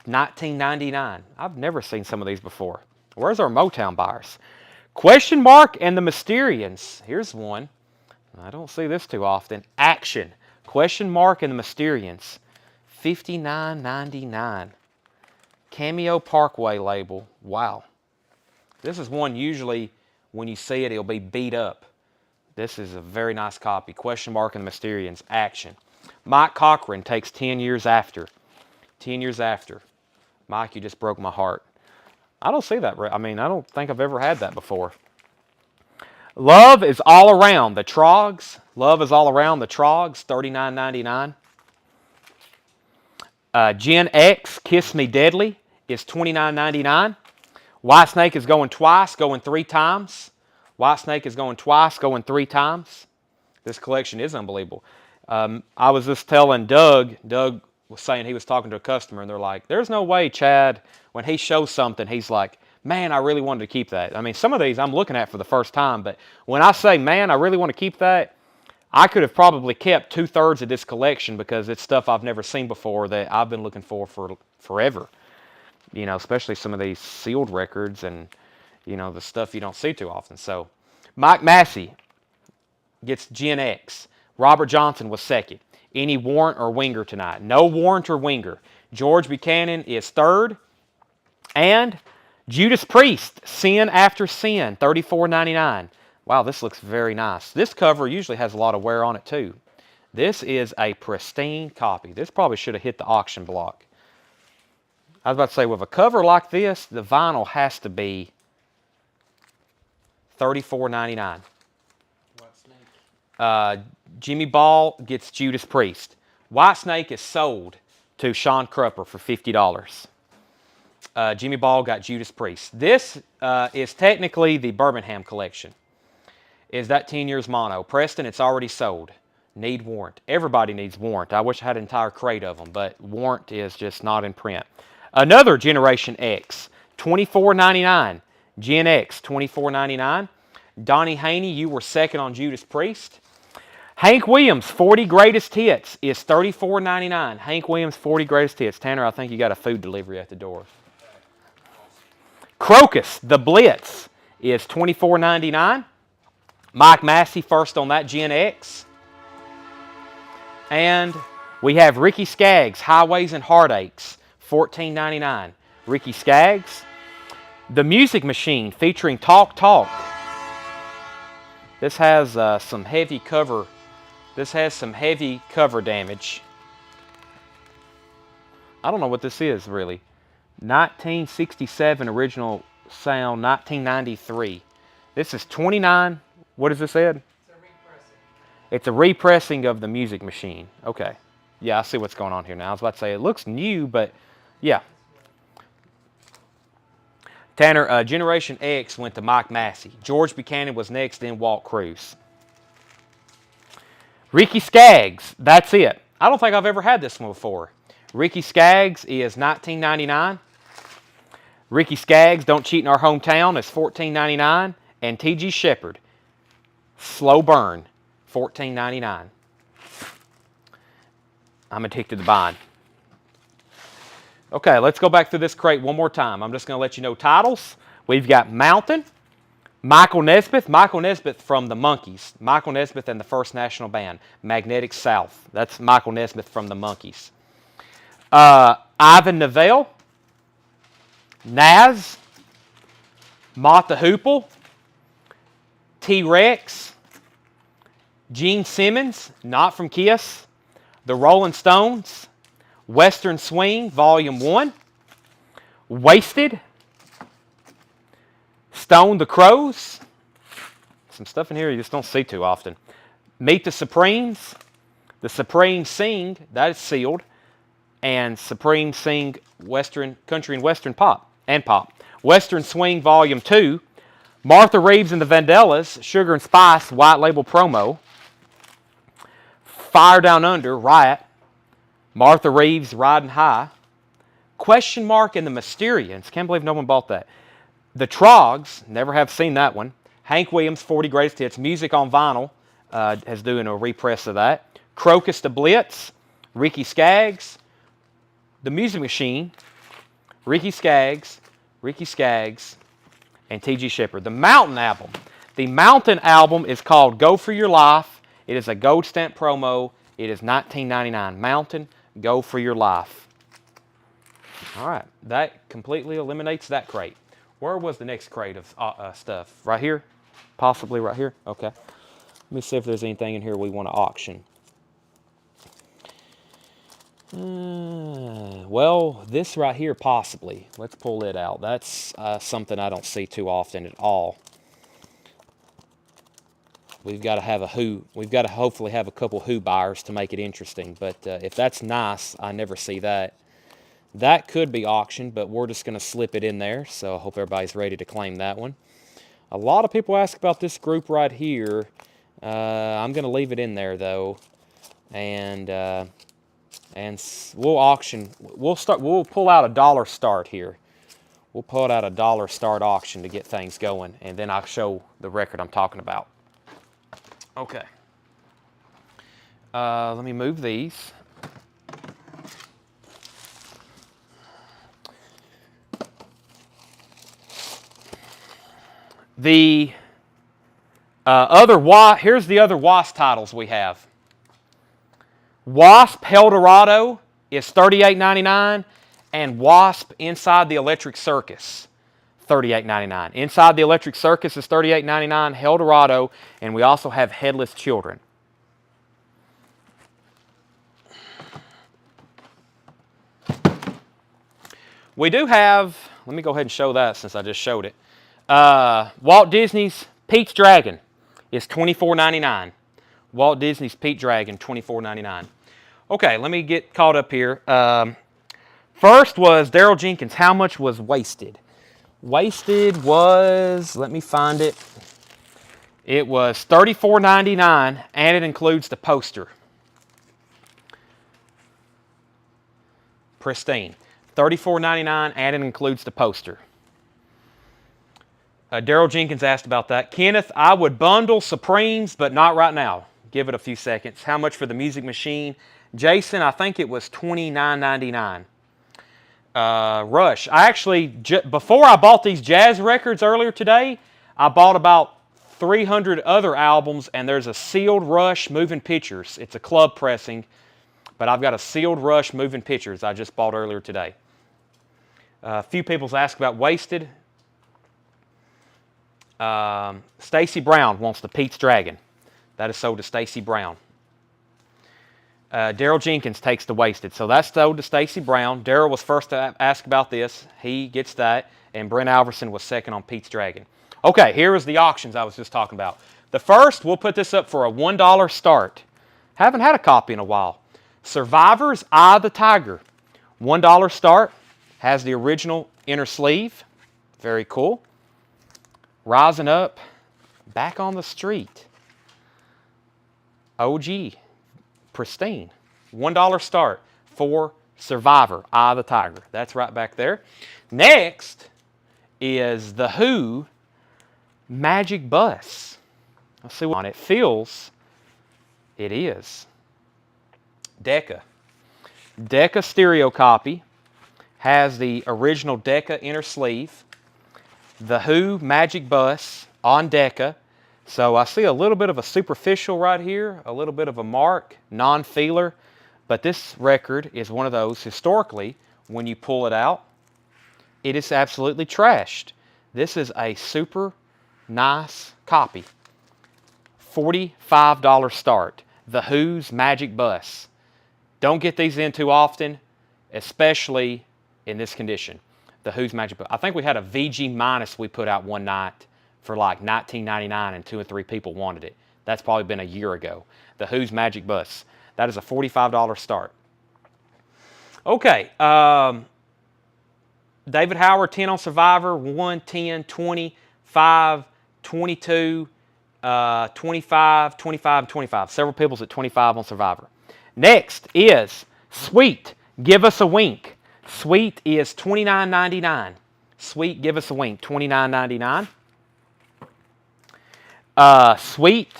$19.99. I've never seen some of these before. Where's our Motown buyers? Question Mark and the Mysterians. Here's one. I don't see this too often. Action. Question Mark and the Mysterians. $59.99. Cameo Parkway label. Wow. This is one usually when you see it, it'll be beat up. This is a very nice copy. Question Mark and the Mysterians. Action. Mike Cochran takes 10 years after. 10 years after. Mike, you just broke my heart. I don't see that. I mean, I don't think I've ever had that before. Love is All Around, the Trogs. Love is All Around, the Trogs, $39.99. Gen X, Kiss Me Deadly, is $29.99. Whitesnake is going twice, going 3 times. Whitesnake is going twice, going 3 times. This collection is unbelievable. I was just telling Doug was saying he was talking to a customer, and they're like, there's no way, Chad, when he shows something, he's like, man, I really wanted to keep that. I mean, some of these I'm looking at for the first time, but when I say, man, I really want to keep that, I could have probably kept 2/3 of this collection because it's stuff I've never seen before that I've been looking for forever. You know, especially some of these sealed records and, you know, the stuff you don't see too often. So, Mike Massey gets Gen X. Robert Johnson was second. Any Warrant or Winger tonight? No Warrant or Winger. George Buchanan is third. And Judas Priest, Sin After Sin, $34.99. Wow, this looks very nice. This cover usually has a lot of wear on it too. This is a pristine copy. This probably should have hit the auction block. I was about to say, with a cover like this, the vinyl has to be $34.99. Jimmy Ball gets Judas Priest. Whitesnake is sold to Sean Crupper for $50. Jimmy Ball got Judas Priest. This is technically the Birmingham collection. Is that 10 years mono? Preston, it's already sold. Need Warrant. Everybody needs Warrant. I wish I had an entire crate of them, but Warrant is just not in print. Another Generation X, $24.99. Gen X, $24.99. Donnie Haney, you were second on Judas Priest. Hank Williams, 40 Greatest Hits, is $34.99. Hank Williams, 40 Greatest Hits. Tanner, I think you got a food delivery at the door. Crocus, The Blitz, is $24.99. Mike Massey, first on that Gen X. And we have Ricky Skaggs, Highways and Heartaches, $14.99. Ricky Skaggs. The Music Machine, featuring Talk Talk. This has some heavy cover. This has some heavy cover damage. I don't know what this is, really. 1967 original sound, 1993. This is 29. What is this, Ed? It's a repressing. It's a repressing of The Music Machine. Okay. Yeah, I see what's going on here now. I was about to say, it looks new, but yeah. Tanner, Generation X went to Mike Massey. George Buchanan was next, then Walt Cruz. Ricky Skaggs, that's it. I don't think I've ever had this one before. Ricky Skaggs is $19.99. Ricky Skaggs, Don't Cheat in Our Hometown, is $14.99. And T.G. Shepherd, Slow Burn, $14.99. I'm addicted to buying. Okay, let's go back through this crate one more time. I'm just going to let you know titles. We've got Mountain, Michael Nesmith from the Monkees. Michael Nesmith and the First National Band, Magnetic South. That's Michael Nesmith from the Monkees. Ivan Neville, Naz, Martha Hoople, T-Rex, Gene Simmons, not from Kiss, the Rolling Stones, Western Swing, Volume 1, Wasted, Stone the Crows, some stuff in here you just don't see too often, Meet the Supremes Sing, that is sealed, and Supremes Sing Western Country and Western Pop, Western Swing Volume 2, Martha Reeves and the Vandellas, Sugar and Spice, White Label Promo, Fire Down Under, Riot, Martha Reeves, Riding High, Question Mark and the Mysterians, can't believe no one bought that. The Trogs, never have seen that one. Hank Williams, 40 Greatest Hits, Music on Vinyl, is doing a repress of that. Crocus the Blitz, Ricky Skaggs, The Music Machine, Ricky Skaggs, and T.G. Shepherd. The Mountain album. The Mountain album is called Go For Your Life. It is a gold stamp promo. It is $19.99. Mountain, Go For Your Life. All right, that completely eliminates that crate. Where was the next crate of stuff? Right here? Possibly right here? Okay. Let me see if there's anything in here we want to auction. Well, this right here, possibly. Let's pull it out. That's something I don't see too often at all. We've got to have we've got to hopefully have a couple Who buyers to make it interesting. But if that's nice, I never see that. That could be auctioned, but we're just going to slip it in there. So I hope everybody's ready to claim that one. A lot of people ask about this group right here. I'm going to leave it in there though, and we'll auction. We'll pull out a dollar start here. We'll pull out a dollar start auction to get things going, and then I'll show the record I'm talking about. Okay. Let me move these. The here's the other WASP titles we have. WASP Eldorado is $38.99, and WASP Inside the Electric Circus, $38.99. Inside the Electric Circus is $38.99, Eldorado, and we also have Headless Children. We do have, let me go ahead and show that since I just showed it. Walt Disney's Pete's Dragon is $24.99. Walt Disney's Pete Dragon, $24.99. Okay, let me get caught up here. First was Daryl Jenkins. How much was Wasted? Wasted was, let me find it. It was $34.99, and it includes the poster. Pristine. $34.99, and it includes the poster. Daryl Jenkins asked about that. Kenneth, I would bundle Supremes, but not right now. Give it a few seconds. How much for the Music Machine? Jason, I think it was $29.99. Rush. I actually, before I bought these jazz records earlier today, I bought about 300 other albums, and there's a sealed Rush Moving Pictures. It's a club pressing, but I've got a sealed Rush Moving Pictures I just bought earlier today. A few people's asked about Wasted. Stacy Brown wants the Pete's Dragon. That is sold to Stacy Brown. Daryl Jenkins takes the Wasted. So that's sold to Stacy Brown. Daryl was first to ask about this. He gets that. And Brent Alverson was second on Pete's Dragon. Okay, here is the auctions I was just talking about. The first, we'll put this up for a $1 start. Haven't had a copy in a while. Survivor's Eye of the Tiger. $1 start. Has the original inner sleeve. Very cool. Rising Up, Back on the Street. OG, pristine. $1 start for Survivor, Eye of the Tiger. That's right back there. Next is The Who, Magic Bus. Let's see what it feels. It is. Decca. Decca stereo copy. Has the original Decca inner sleeve. The Who Magic Bus on Decca. So I see a little bit of a superficial right here, a little bit of a mark, non-feeler. But this record is one of those, historically, when you pull it out, it is absolutely trashed. This is a super nice copy. $45 start. The Who's Magic Bus. Don't get these in too often, especially in this condition. The Who's Magic Bus. I think we had a VG minus we put out one night for like $19.99 and 2 or 3 people wanted it. That's probably been a year ago. The Who's Magic Bus. That is a $45 start. Okay. David Howard, 10 on Survivor, 1, 10, 20, 5, 22, 25, 25, 25. Several people's at 25 on Survivor. Next is Sweet, Give Us a Wink. Sweet is $29.99. Sweet, Give Us a Wink, $29.99. Sweet,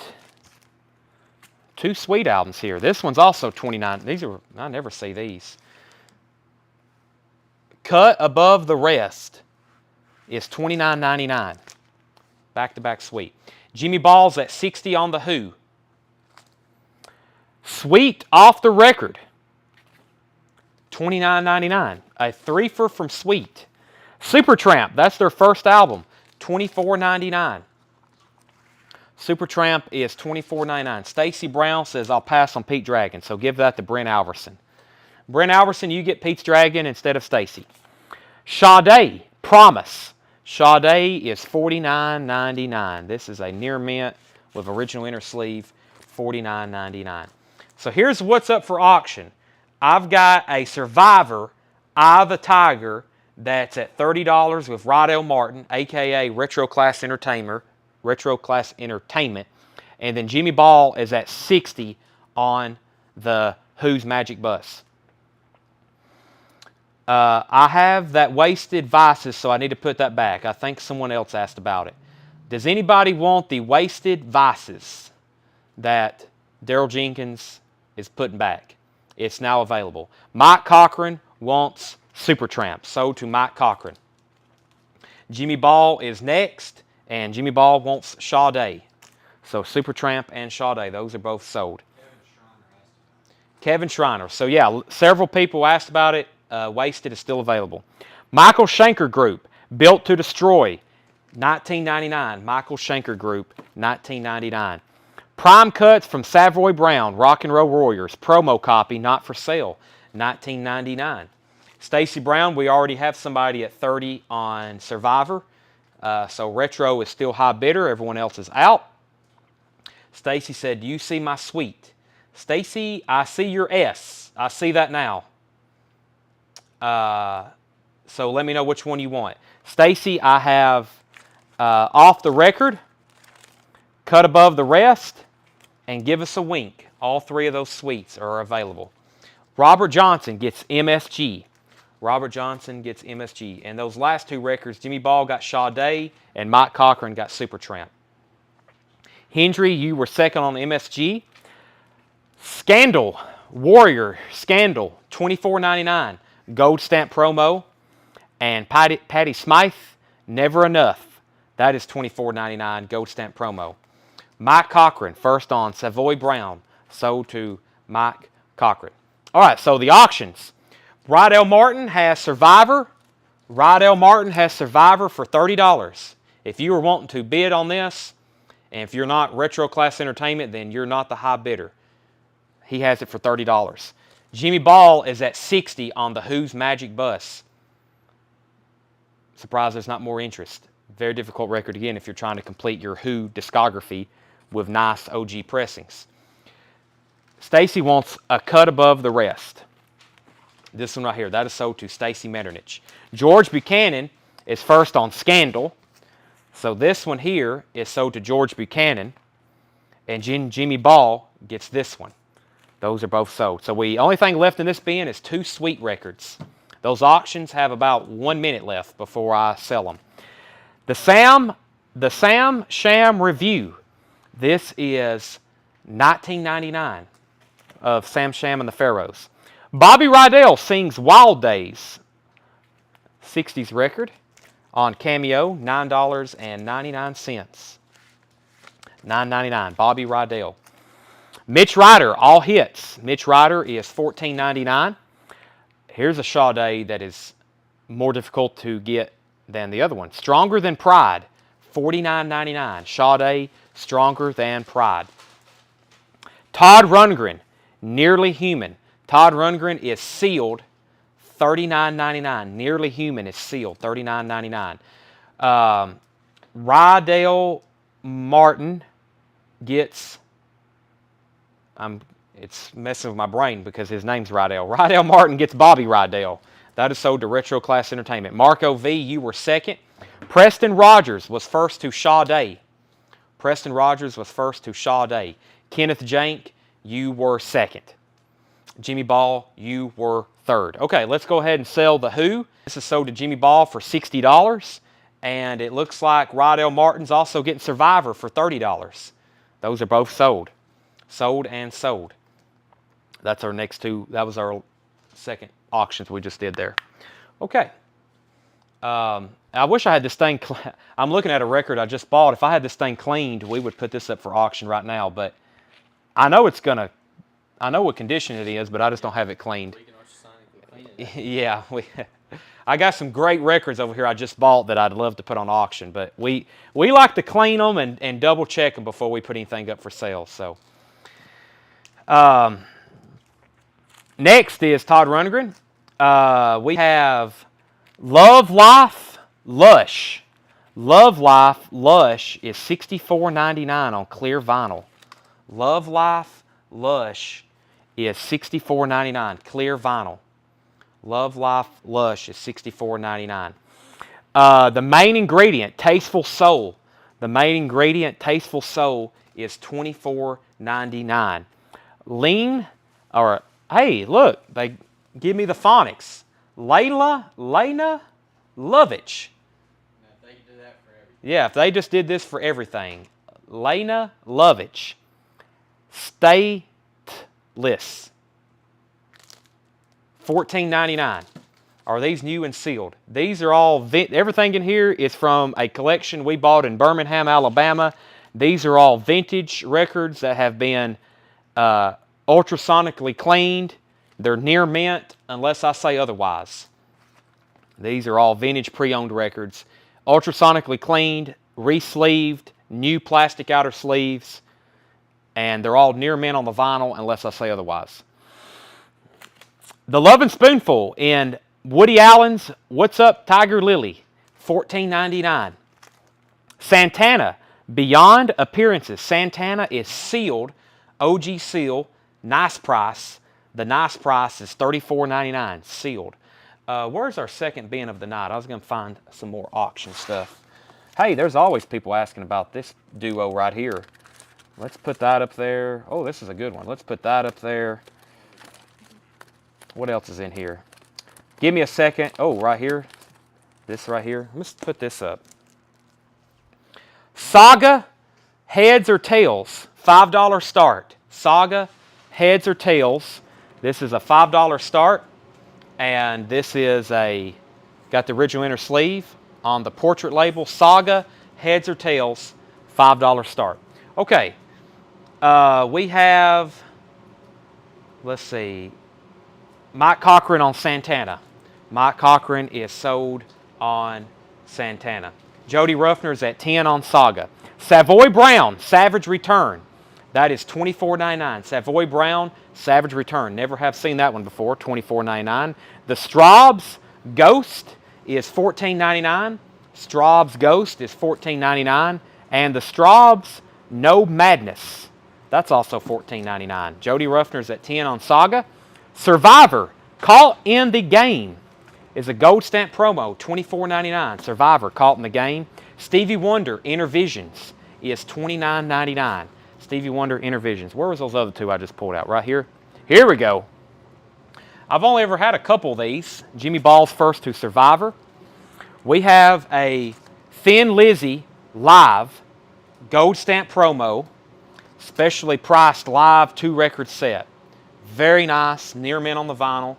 2 Sweet albums here. This one's also $29. These are, I never see these. Cut Above the Rest is $29.99. Back-to-back Sweet. Jimmy Ball's at $60 on the Who. Sweet Off the Record, $29.99. A 3-fer from Sweet. Supertramp, that's their first album, $24.99. Supertramp is $24.99. Stacy Brown says, I'll pass on Pete Dragon, so give that to Brent Alverson. Brent Alverson, you get Pete's Dragon instead of Stacy. Sade, Promise. Sade is $49.99. This is a near mint with original inner sleeve, $49.99. So here's what's up for auction. I've got a Survivor, Eye of the Tiger, that's at $30 with Rydell Martin, a.k.a. Retro Class Entertainment. And then Jimmy Ball is at $60 on the Who's Magic Bus. I have that Wasted Vices, so I need to put that back. I think someone else asked about it. Does anybody want the Wasted Vices that Daryl Jenkins is putting back? It's now available. Mike Cochran wants Supertramp, sold to Mike Cochran. Jimmy Ball is next, and Jimmy Ball wants Sade. So Supertramp and Sade, those are both sold. Kevin Shriner. So yeah, several people asked about it. Wasted is still available. Michael Schenker Group, Built to Destroy, $19.99. Michael Schenker Group, $19.99. Prime Cuts from Savoy Brown, Rock and Roll Warriors, promo copy, not for sale, $19.99. Stacy Brown, we already have somebody at $30 on Survivor. So Retro is still high bidder. Everyone else is out. Stacy said, do you see my Sweet? Stacy, I see your S. I see that now. So let me know which one you want. Stacy, I have Off the Record, Cut Above the Rest, and Give Us a Wink. All 3 of those Sweets are available. Robert Johnson gets MSG. Robert Johnson gets MSG. And those last 2 records, Jimmy Ball got Sade and Mike Cochran got Supertramp. Hendry, you were second on the MSG. Scandal, Warrior, Scandal, $24.99. Gold stamp promo. And Patty Smythe, Never Enough. That is $24.99 gold stamp promo. Mike Cochran, first on Savoy Brown, sold to Mike Cochran. All right, so the auctions. Rydell Martin has Survivor. Rydell Martin has Survivor for $30. If you were wanting to bid on this, and if you're not Retro Class Entertainment, then you're not the high bidder. He has it for $30. Jimmy Ball is at $60 on the Who's Magic Bus. Surprised there's not more interest. Very difficult record again if you're trying to complete your Who discography with nice OG pressings. Stacy wants A Cut Above the Rest. This one right here, that is sold to Stacy Metternich. George Buchanan is first on Scandal. So this one here is sold to George Buchanan. And Jimmy Ball gets this one. Those are both sold. So only thing left in this bin is 2 Sweet records. Those auctions have about 1 minute left before I sell them. The Sam Sham Review. This is $19.99 of Sam Sham and the Pharaohs. Bobby Rydell sings Wild Days, 60s record on Cameo, $9.99. $9.99. Bobby Rydell. Mitch Ryder, all hits. Mitch Ryder is $14.99. Here's a Sade that is more difficult to get than the other one. Stronger Than Pride, $49.99. Sade, Stronger Than Pride. Todd Rundgren, Nearly Human. Todd Rundgren is sealed, $39.99. Nearly Human is sealed, $39.99. Rydell Martin gets, it's messing with my brain because his name's Rydell. Rydell Martin gets Bobby Rydell. That is sold to Retro Class Entertainment. Marco V, you were second. Preston Rogers was first to Sade. Preston Rogers was first to Sade. Kenneth Jank, you were second. Jimmy Ball, you were third. Okay, let's go ahead and sell the Who. This is sold to Jimmy Ball for $60. And it looks like Rydell Martin's also getting Survivor for $30. Those are both sold. Sold and sold. That's our next two. That was our second auctions we just did there. Okay. I wish I had this thing. I'm looking at a record I just bought. If I had this thing cleaned, we would put this up for auction right now. But I know it's gonna. I know what condition it is, but I just don't have it cleaned. Yeah, I got some great records over here I just bought that I'd love to put on auction, but we like to clean them and double check them before we put anything up for sale. So next is Todd Rundgren. We have Love Life Lush. Love Life Lush is $64.99 on clear vinyl. Love Life Lush is $64.99 clear vinyl. Love Life Lush is $64.99. The main ingredient, Tasteful Soul. The main ingredient, Tasteful Soul, is $24.99. Lean, or hey, look, they give me the phonics. Lena Lovich. They do that for everything. Yeah, if they just did this for everything. Lena Lovich. Stateless. $14.99. Are these new and sealed? These are all, everything in here is from a collection we bought in Birmingham, Alabama. These are all vintage records that have been ultrasonically cleaned. They're near mint unless I say otherwise. These are all vintage pre-owned records. Ultrasonically cleaned, re-sleeved, new plastic outer sleeves, and they're all near mint on the vinyl unless I say otherwise. The Lovin' Spoonful in Woody Allen's What's Up Tiger Lily, $14.99. Santana, Beyond Appearances. Santana is sealed, OG seal, nice price. The nice price is $34.99, sealed. Where's our second bin of the night? I was going to find some more auction stuff. Hey, there's always people asking about this duo right here. Let's put that up there. Oh, this is a good one. Let's put that up there. What else is in here? Give me a second. Oh, right here. This right here. Let's put this up. Saga, Heads or Tails, $5 start. Saga, Heads or Tails. This is a $5 start. And this is got the original inner sleeve on the portrait label. Saga, Heads or Tails, $5 start. Okay. We have, let's see, Mike Cochran on Santana. Mike Cochran is sold on Santana. Jody Ruffner's at 10 on Saga. Savoy Brown, Savage Return. That is $24.99. Savoy Brown, Savage Return. Never have seen that one before, $24.99. The Straub's Ghost is $14.99. Straub's Ghost is $14.99. And the Straub's No Madness, that's also $14.99. Jody Ruffner's at 10 on Saga. Survivor, Caught in the Game, is a gold stamp promo, $24.99. Survivor, Caught in the Game. Stevie Wonder, Intervisions, is $29.99. Stevie Wonder, Intervisions. Where was those other two I just pulled out? Right here? Here we go. I've only ever had a couple of these. Jimmy Ball's first to Survivor. We have a Thin Lizzy live gold stamp promo, specially priced live 2-record set. Very nice, near mint on the vinyl.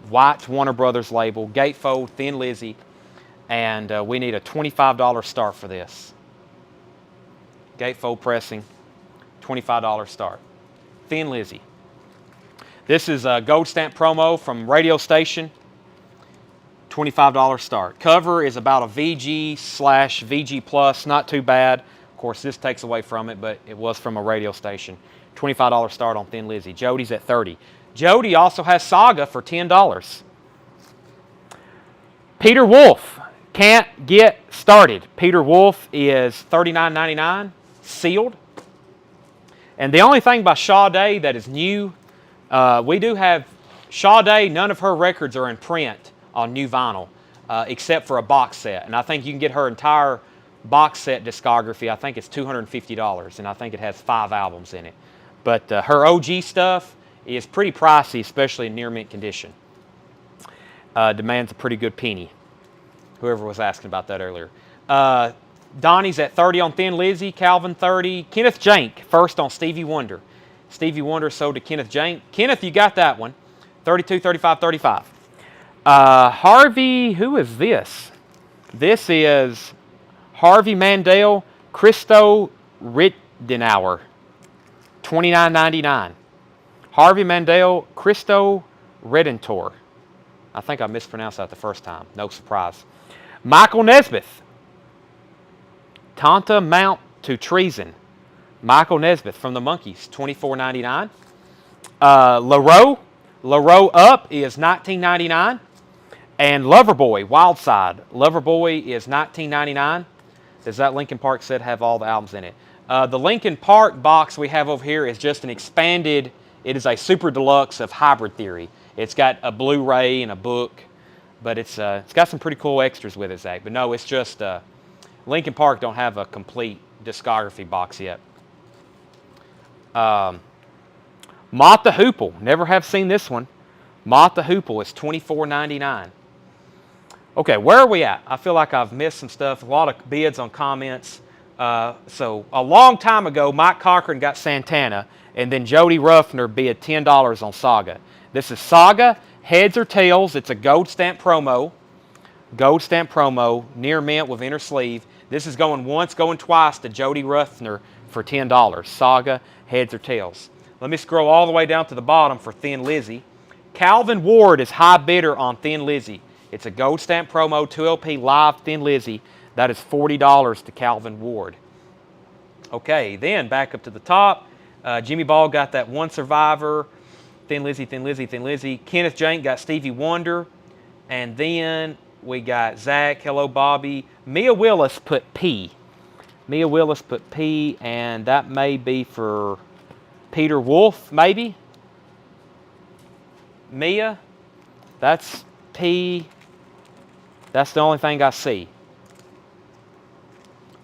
White Warner Brothers label, gatefold, Thin Lizzy, and we need a $25 start for this. Gatefold pressing, $25 start. Thin Lizzy. This is a gold stamp promo from radio station, $25 start. Cover is about a VG/VG Plus, not too bad. Of course, this takes away from it, but it was from a radio station. $25 start on Thin Lizzy. Jody's at $30. Jody also has Saga for $10. Peter Wolf, Can't Get Started. Peter Wolf is $39.99, sealed. And the only thing by Sade that is new, we do have Sade, none of her records are in print on new vinyl, except for a box set. And I think you can get her entire box set discography. I think it's $250, and I think it has 5 albums in it. But her OG stuff is pretty pricey, especially in near mint condition. Demands a pretty good penny. Whoever was asking about that earlier. Donnie's at 30 on Thin Lizzy, Calvin 30. Kenneth Jank, first on Stevie Wonder. Stevie Wonder sold to Kenneth Jank. Kenneth, you got that one. 32, 35, 35. Harvey, who is this? This is Harvey Mandel, Christo Rittenauer, $29.99. Harvey Mandel, Christo Redentor. I think I mispronounced that the first time. No surprise. Michael Nesmith, Tanta Mount to Treason. Michael Nesmith from the Monkees, $24.99. LaRoe Up is $19.99. And Loverboy, Wildside. Loverboy is $19.99. Does that Linkin Park set have all the albums in it? The Linkin Park box we have over here is just an expanded, it is a super deluxe of Hybrid Theory. It's got a Blu-ray and a book, but it's got some pretty cool extras with it, Zach. But no, it's just, Linkin Park don't have a complete discography box yet. Mott the Hoople, never have seen this one. Mott the Hoople is $24.99. Okay, where are we at? I feel like I've missed some stuff. A lot of bids on comments. So a long time ago, Mike Cochran got Santana, and then Jody Ruffner bid $10 on Saga. This is Saga, Heads or Tails. It's a gold stamp promo. Gold stamp promo, near mint with inner sleeve. This is going once, going twice to Jody Ruffner for $10. Saga, Heads or Tails. Let me scroll all the way down to the bottom for Thin Lizzy. Calvin Ward is high bidder on Thin Lizzy. It's a gold stamp promo, 2LP live Thin Lizzy. That is $40 to Calvin Ward. Okay, then back up to the top. Jimmy Ball got that One Survivor. Thin Lizzy, Thin Lizzy, Thin Lizzy. Kenneth Jank got Stevie Wonder. And then we got Zach, Hello Bobby. Mia Willis put P. Mia Willis put P, and that may be for Peter Wolf, maybe? Mia, that's P. That's the only thing I see.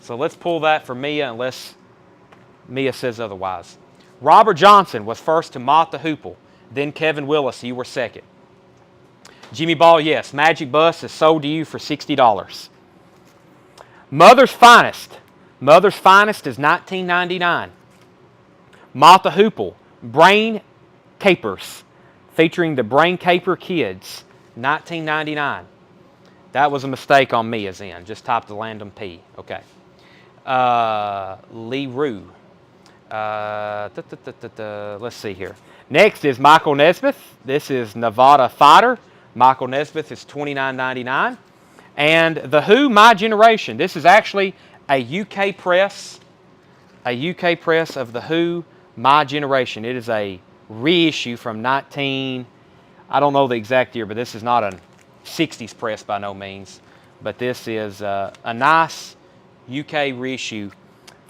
So let's pull that for Mia unless Mia says otherwise. Robert Johnson was first to Mott the Hoople. Then Kevin Willis, you were second. Jimmy Ball, yes. Magic Bus is sold to you for $60. Mother's Finest. Mother's Finest is $19.99. Mott the Hoople. Brain Capers. Featuring the Brain Caper Kids. $19.99. That was a mistake on Mia's end. Just type the Landon P. Okay. Lee Rue. Let's see here. Next is Michael Nesmith. This is Nevada Fighter. Michael Nesmith is $29.99. And The Who, My Generation. This is actually a UK press. A UK press of The Who, My Generation. It is a reissue from I don't know the exact year, but this is not a 60s press by no means. But this is a nice UK reissue,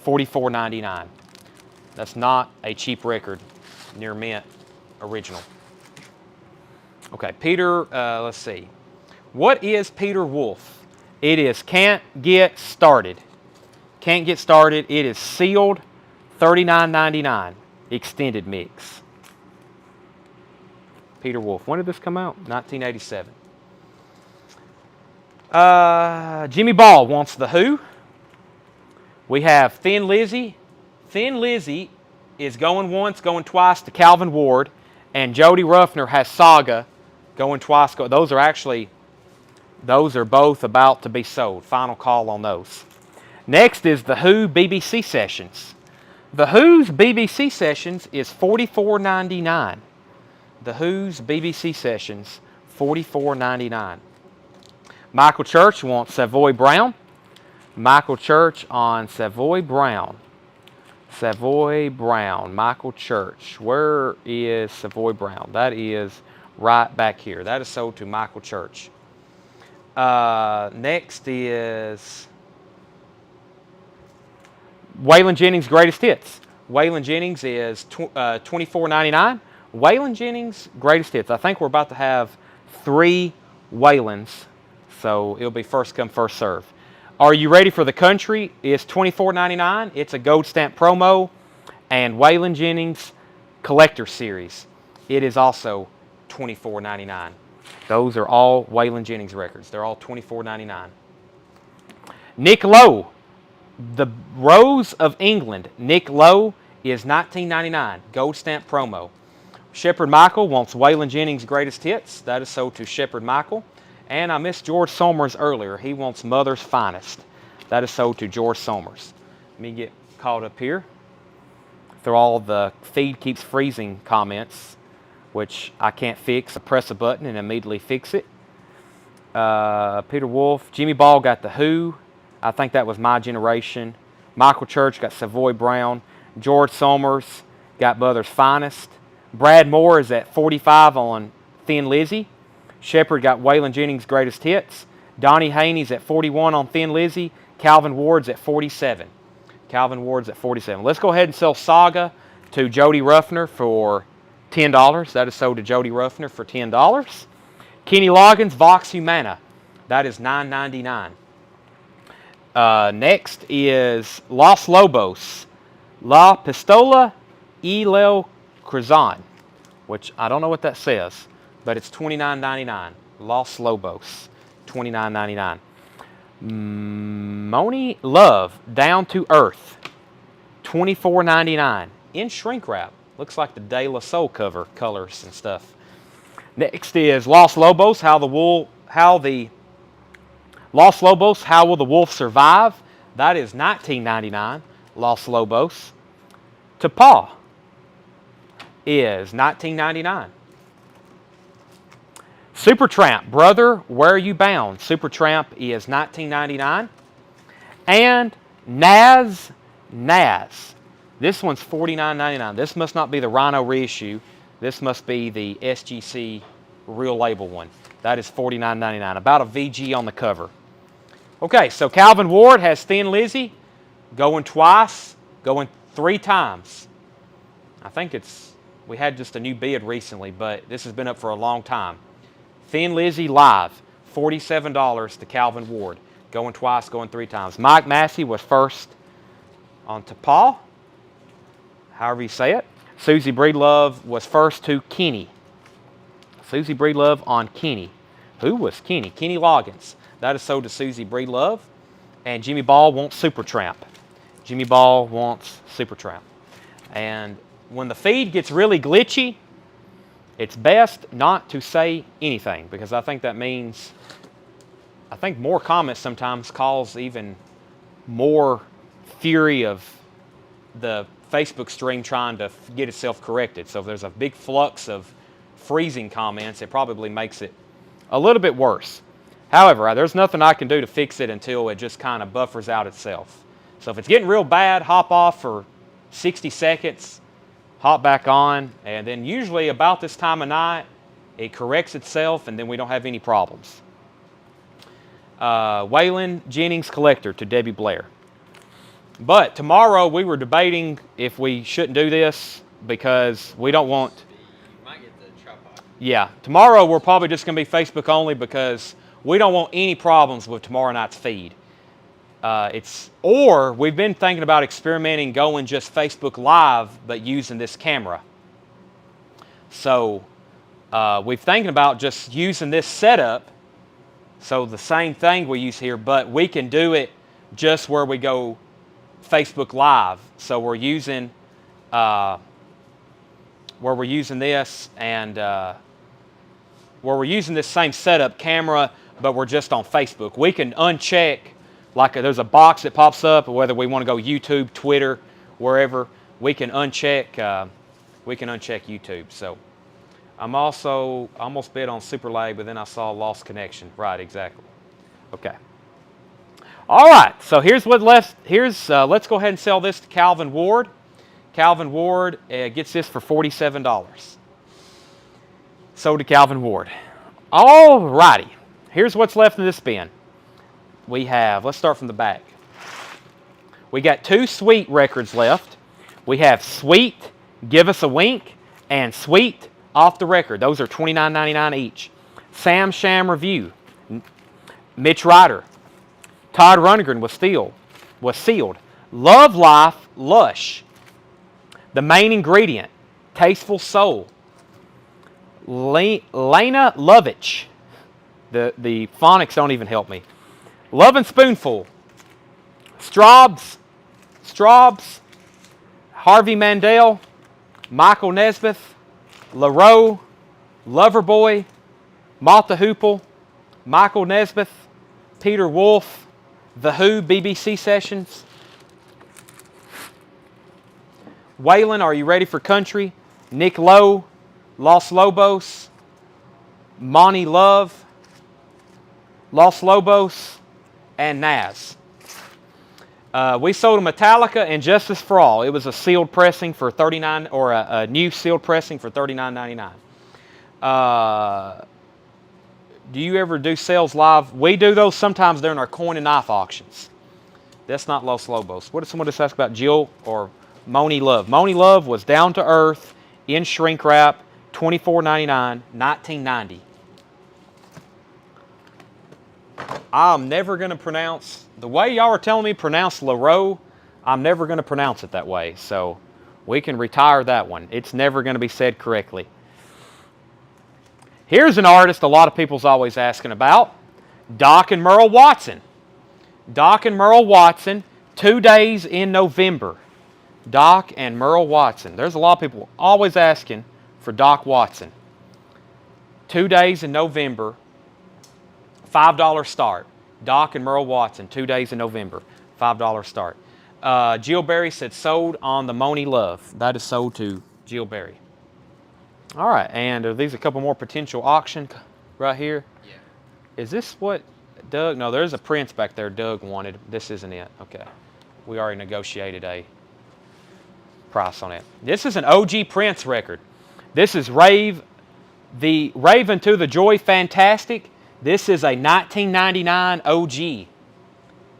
$44.99. That's not a cheap record, near mint original. Okay, Peter, let's see. What is Peter Wolf? It is Can't Get Started. Can't Get Started. It is sealed, $39.99. Extended mix. Peter Wolf. When did this come out? 1987. Jimmy Ball wants The Who. We have Thin Lizzy. Thin Lizzy is Going Once, Going Twice to Calvin Ward, and Jody Ruffner has Saga, Going Twice. Those are both about to be sold. Final call on those. Next is the Who BBC Sessions. The Who's BBC Sessions is $44.99. The Who's BBC Sessions, $44.99. Michael Church wants Savoy Brown. Michael Church on Savoy Brown. Savoy Brown, Michael Church. Where is Savoy Brown? That is right back here. That is sold to Michael Church. Next is Waylon Jennings' Greatest Hits. Waylon Jennings is $24.99. Waylon Jennings' Greatest Hits. I think we're about to have 3 Waylons, so it'll be first come, first serve. Are You Ready for the Country is $24.99. It's a gold stamp promo. And Waylon Jennings Collector Series. It is also $24.99. Those are all Waylon Jennings records. They're all $24.99. Nick Lowe, The Rose of England. Nick Lowe is $19.99. Gold stamp promo. Shepard Michael wants Waylon Jennings Greatest Hits. That is sold to Shepard Michael. And I missed George Somers earlier. He wants Mother's Finest. That is sold to George Somers. Let me get caught up here. Through all the feed keeps freezing comments, which I can't fix. I press a button and immediately fix it. Peter Wolf. Jimmy Ball got The Who. I think that was My Generation. Michael Church got Savoy Brown. George Somers got Mother's Finest. Brad Moore is at 45 on Thin Lizzy. Shepard got Waylon Jennings' Greatest Hits. Donnie Haney's at 41 on Thin Lizzy. Calvin Ward's at 47. Calvin Ward's at 47. Let's go ahead and sell Saga to Jody Ruffner for $10. That is sold to Jody Ruffner for $10. Kenny Loggins, Vox Humana. That is $9.99. Next is Los Lobos. La Pistola y el Corazon, which I don't know what that says, but it's $29.99. Los Lobos, $29.99. Moni Love, Down to Earth, $24.99 in shrink wrap. Looks like the De La Soul cover colors and stuff. Next is Los Lobos, How Will the Wolf Survive? That is $19.99. Los Lobos. T'Pau is $19.99. Supertramp, Brother, Where Are You Bound? Supertramp is $19.99. And Naz. This one's $49.99. This must not be the Rhino reissue. This must be the SGC real label one. That is $49.99. About a VG on the cover. Okay, so Calvin Ward has Thin Lizzy, Going Twice, Going 3 times. I think we had just a new bid recently, but this has been up for a long time. Thin Lizzy Live, $47 to Calvin Ward. Going Twice, Going 3 times. Mike Massey was first on T'Pau, however you say it. Susie Breedlove was first to Kenny. Susie Breedlove on Kenny. Who was Kenny? Kenny Loggins. That is sold to Susie Breedlove. And Jimmy Ball wants Supertramp. Jimmy Ball wants Supertramp. And when the feed gets really glitchy, it's best not to say anything, because I think that means, I think more comments sometimes cause even more fury of the Facebook stream trying to get itself corrected. So if there's a big flux of freezing comments, it probably makes it a little bit worse. However, there's nothing I can do to fix it until it just kind of buffers out itself. So if it's getting real bad, hop off for 60 seconds, hop back on, and then usually about this time of night, it corrects itself, and then we don't have any problems. Waylon Jennings Collector to Debbie Blair. But tomorrow we were debating if we shouldn't do this because we don't want... You might get the tripod. Yeah, tomorrow we're probably just going to be Facebook only because we don't want any problems with tomorrow night's feed. Or we've been thinking about experimenting going just Facebook Live, but using this camera. So we've thinking about just using this setup. So the same thing we use here, but we can do it just where we go Facebook Live. So we're using where we're using this and where we're using this same setup camera, but we're just on Facebook. We can uncheck, like there's a box that pops up, whether we want to go YouTube, Twitter, wherever. We can uncheck YouTube. So I'm also almost bid on Super Lag, but then I saw lost connection. Right, exactly. Okay. All right. So here's what left. Let's go ahead and sell this to Calvin Ward. Calvin Ward gets this for $47. Sold to Calvin Ward. All righty. Here's what's left in this bin. We have, let's start from the back. We got 2 Sweet records left. We have Sweet, Give Us a Wink, and Sweet, Off the Record. Those are $29.99 each. Sam Sham Review. Mitch Ryder. Todd Rundgren was sealed. Love Life, Lush. The Main Ingredient, Tasteful Soul. Lena Lovitch. The phonics don't even help me. Love and Spoonful. Straubs. Harvey Mandel. Michael Nesmith. LaRoe. Loverboy. Malta Hoople. Michael Nesmith. Peter Wolf. The Who BBC Sessions. Waylon, Are You Ready for Country? Nick Lowe, Los Lobos, Monty Love, Los Lobos, and Nas. We sold a Metallica and Justice for All. It was a sealed pressing for $39, or a new sealed pressing for $39.99. Do you ever do sales live? We do those sometimes during our coin and knife auctions. That's not Los Lobos. What did someone just ask about Jill or Moni Love? Moni Love was down to earth in shrink wrap, $24.99, 1990. I'm never going to pronounce, the way y'all are telling me pronounce LaRoe, I'm never going to pronounce it that way. So we can retire that one. It's never going to be said correctly. Here's an artist a lot of people's always asking about. Doc and Merle Watson. Doc and Merle Watson, 2 days in November. Doc and Merle Watson. There's a lot of people always asking for Doc Watson. 2 days in November, $5 start. Doc and Merle Watson, 2 days in November, $5 start. Jill Berry said sold on the Moni Love. That is sold to Jill Berry. All right, and are these a couple more potential auction right here? Yeah. Is this what Doug? No, there's a Prince back there Doug wanted. This isn't it. Okay. We already negotiated a price on it. This is an OG Prince record. This is Rave Into the Joy Fantastic. This is a 1999 OG.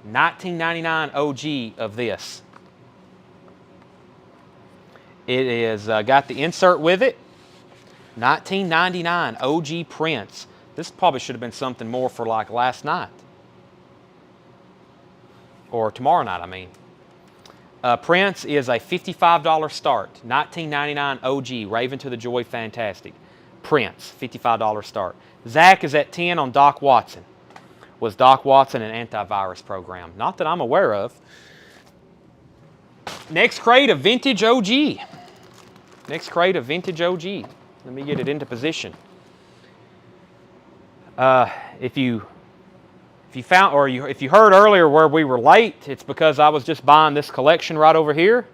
1999 OG of this. It is got the insert with it. 1999 OG Prince. This probably should have been something more for like last night. Or tomorrow night, I mean. Prince is a $55 start. 1999 OG, Raven to the Joy Fantastic. Prince, $55 start. Zach is at 10 on Doc Watson. Was Doc Watson an antivirus program? Not that I'm aware of. Next crate of vintage OG. Next crate of vintage OG. Let me get it into position. If you found, or if you heard earlier where we were late, it's because I was just buying this collection right over here,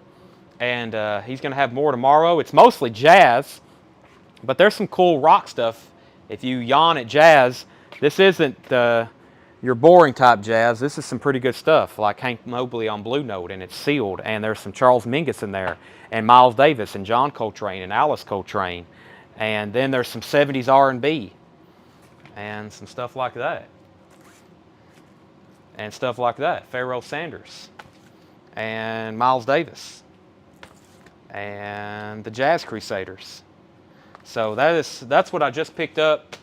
and he's going to have more tomorrow. It's mostly jazz, but there's some cool rock stuff. If you yawn at jazz, this isn't your boring type jazz. This is some pretty good stuff, like Hank Mobley on Blue Note, and it's sealed. And there's some Charles Mingus in there, and Miles Davis, and John Coltrane, and Alice Coltrane. And then there's some 70s R&B and some stuff like that. And stuff like that. Pharoah Sanders and Miles Davis and the Jazz Crusaders. So that's what I just picked up.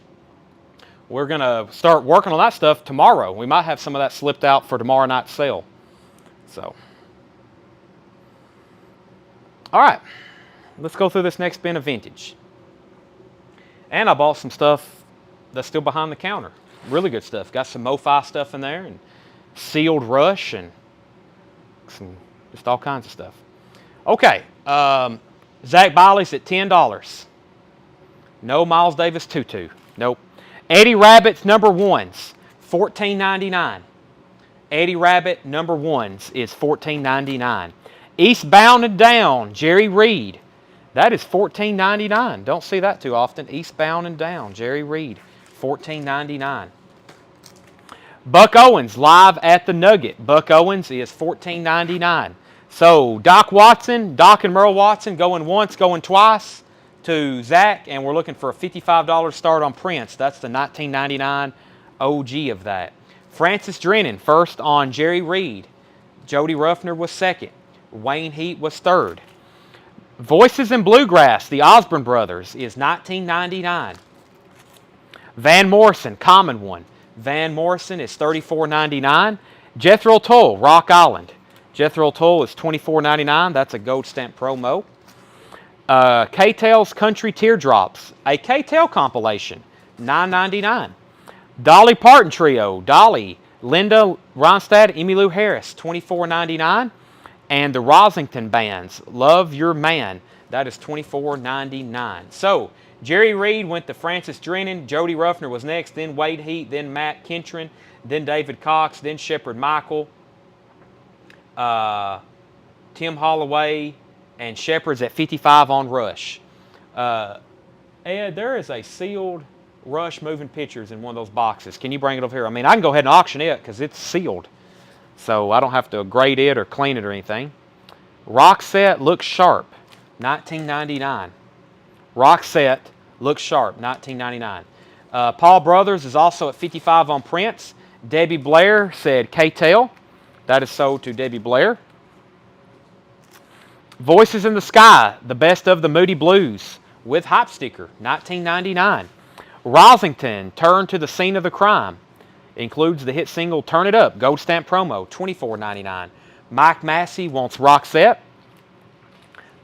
We're going to start working on that stuff tomorrow. We might have some of that slipped out for tomorrow night's sale. So, all right, let's go through this next bin of vintage. And I bought some stuff that's still behind the counter. Really good stuff. Got some MoFi stuff in there, and sealed Rush, and some just all kinds of stuff. Okay, Zach Biley's at $10. No Miles Davis Tutu. Nope. Eddie Rabbit's number ones, $14.99. Eddie Rabbit number ones is $14.99. Eastbound and Down, Jerry Reed. That is $14.99. Don't see that too often. Eastbound and Down, Jerry Reed, $14.99. Buck Owens live at the Nugget. Buck Owens is $14.99. So Doc and Merle Watson going once, going twice to Zach, and we're looking for a $55 start on Prince. That's the $19.99 OG of that. Francis Drennan first on Jerry Reed. Jody Ruffner was second. Wayne Heat was third. Voices in Bluegrass, the Osborne Brothers, is $19.99. Van Morrison, common one. Van Morrison is $34.99. Jethro Tull, Rock Island. Jethro Tull is $24.99. That's a gold stamp promo. K-Tail's Country Teardrops, a K-Tail compilation, $9.99. Dolly Parton Trio, Dolly, Linda Ronstadt, Emmylou Harris, $24.99. And the Rosington Bands, Love Your Man, that is $24.99. So, Jerry Reed went to Francis Drennan, Jody Ruffner was next, then Wade Heat, then Matt Kentron, then David Cox, then Shepard Michael, Tim Holloway, and Shepard's at 55 on Rush. Ed, there is a sealed Rush moving pictures in one of those boxes. Can you bring it over here? I mean, I can go ahead and auction it because it's sealed. So I don't have to grade it or clean it or anything. Rock Set Looks Sharp, $19.99. Rock Set Looks Sharp, $19.99. Paul Brothers is also at 55 on Prince. Debbie Blair said K-Tail. That is sold to Debbie Blair. Voices in the Sky, the best of the Moody Blues with Hype Sticker, $19.99. Rosington, Turn to the Scene of the Crime. Includes the hit single Turn It Up, gold stamp promo, $24.99. Mike Massey wants Roxette.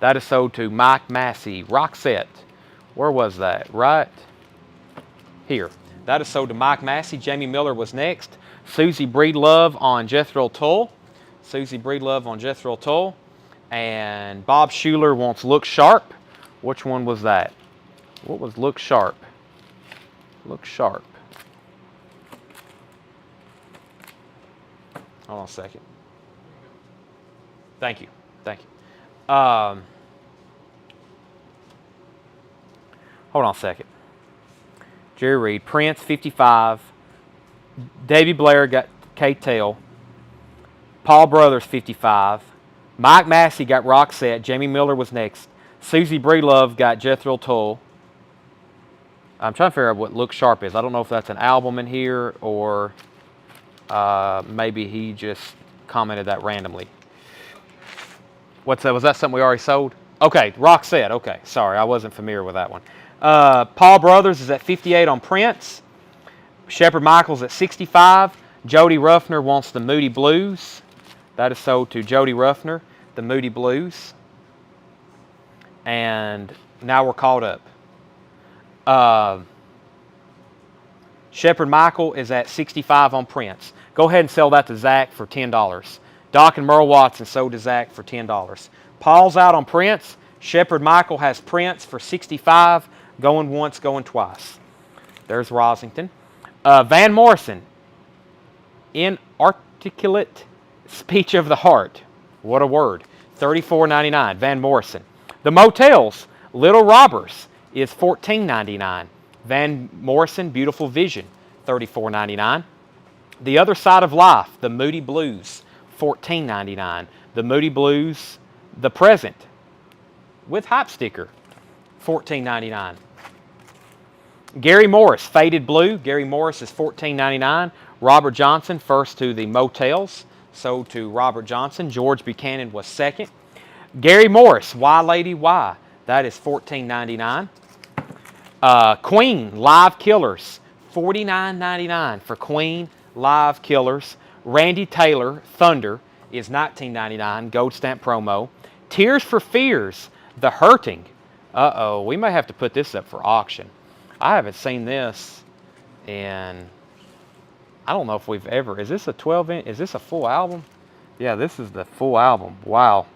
That is sold to Mike Massey. Roxette. Where was that? Right here. That is sold to Mike Massey. Jamie Miller was next. Susie Breedlove on Jethro Tull. Susie Breedlove on Jethro Tull. And Bob Schuler wants Look Sharp. Which one was that? What was Look Sharp? Look Sharp. Hold on a second. Thank you. Thank you. Hold on a second. Jerry Reed, Prince, 55. Davey Blair got K-Tail. Paul Brothers, 55. Mike Massey got Roxette. Jamie Miller was next. Susie Breedlove got Jethro Tull. I'm trying to figure out what Look Sharp is. I don't know if that's an album in here or maybe he just commented that randomly. What's that? Was that something we already sold? Okay, Roxette. Okay, sorry, I wasn't familiar with that one. Paul Brothers is at 58 on Prince. Shepard Michaels at 65. Jody Ruffner wants the Moody Blues. That is sold to Jody Ruffner, the Moody Blues. And now we're caught up. Shepard Michael is at 65 on Prince. Go ahead and sell that to Zach for $10. Doc and Merle Watson sold to Zach for $10. Paul's out on Prince. Shepard Michael has Prince for 65. Going once, going twice. There's Rosington. Van Morrison. Inarticulate Speech of the Heart. What a word. $34.99. Van Morrison. The Motels. Little Robbers is $14.99. Van Morrison, Beautiful Vision, $34.99. The Other Side of Life, The Moody Blues, $14.99. The Moody Blues, The Present, with Hype Sticker, $14.99. Gary Morris, Faded Blue. Gary Morris is $14.99. Robert Johnson, first to the Motels, sold to Robert Johnson. George Buchanan was second. Gary Morris, Why Lady Why, that is $14.99. Queen, Live Killers, $49.99 for Queen Live Killers. Randy Taylor, Thunder, is $19.99, gold stamp promo. Tears for Fears, The Hurting. Uh-oh, we may have to put this up for auction. I haven't seen this in, I don't know if we've ever, is this a 12-inch, is this a full album? Yeah, this is the full album. Wow.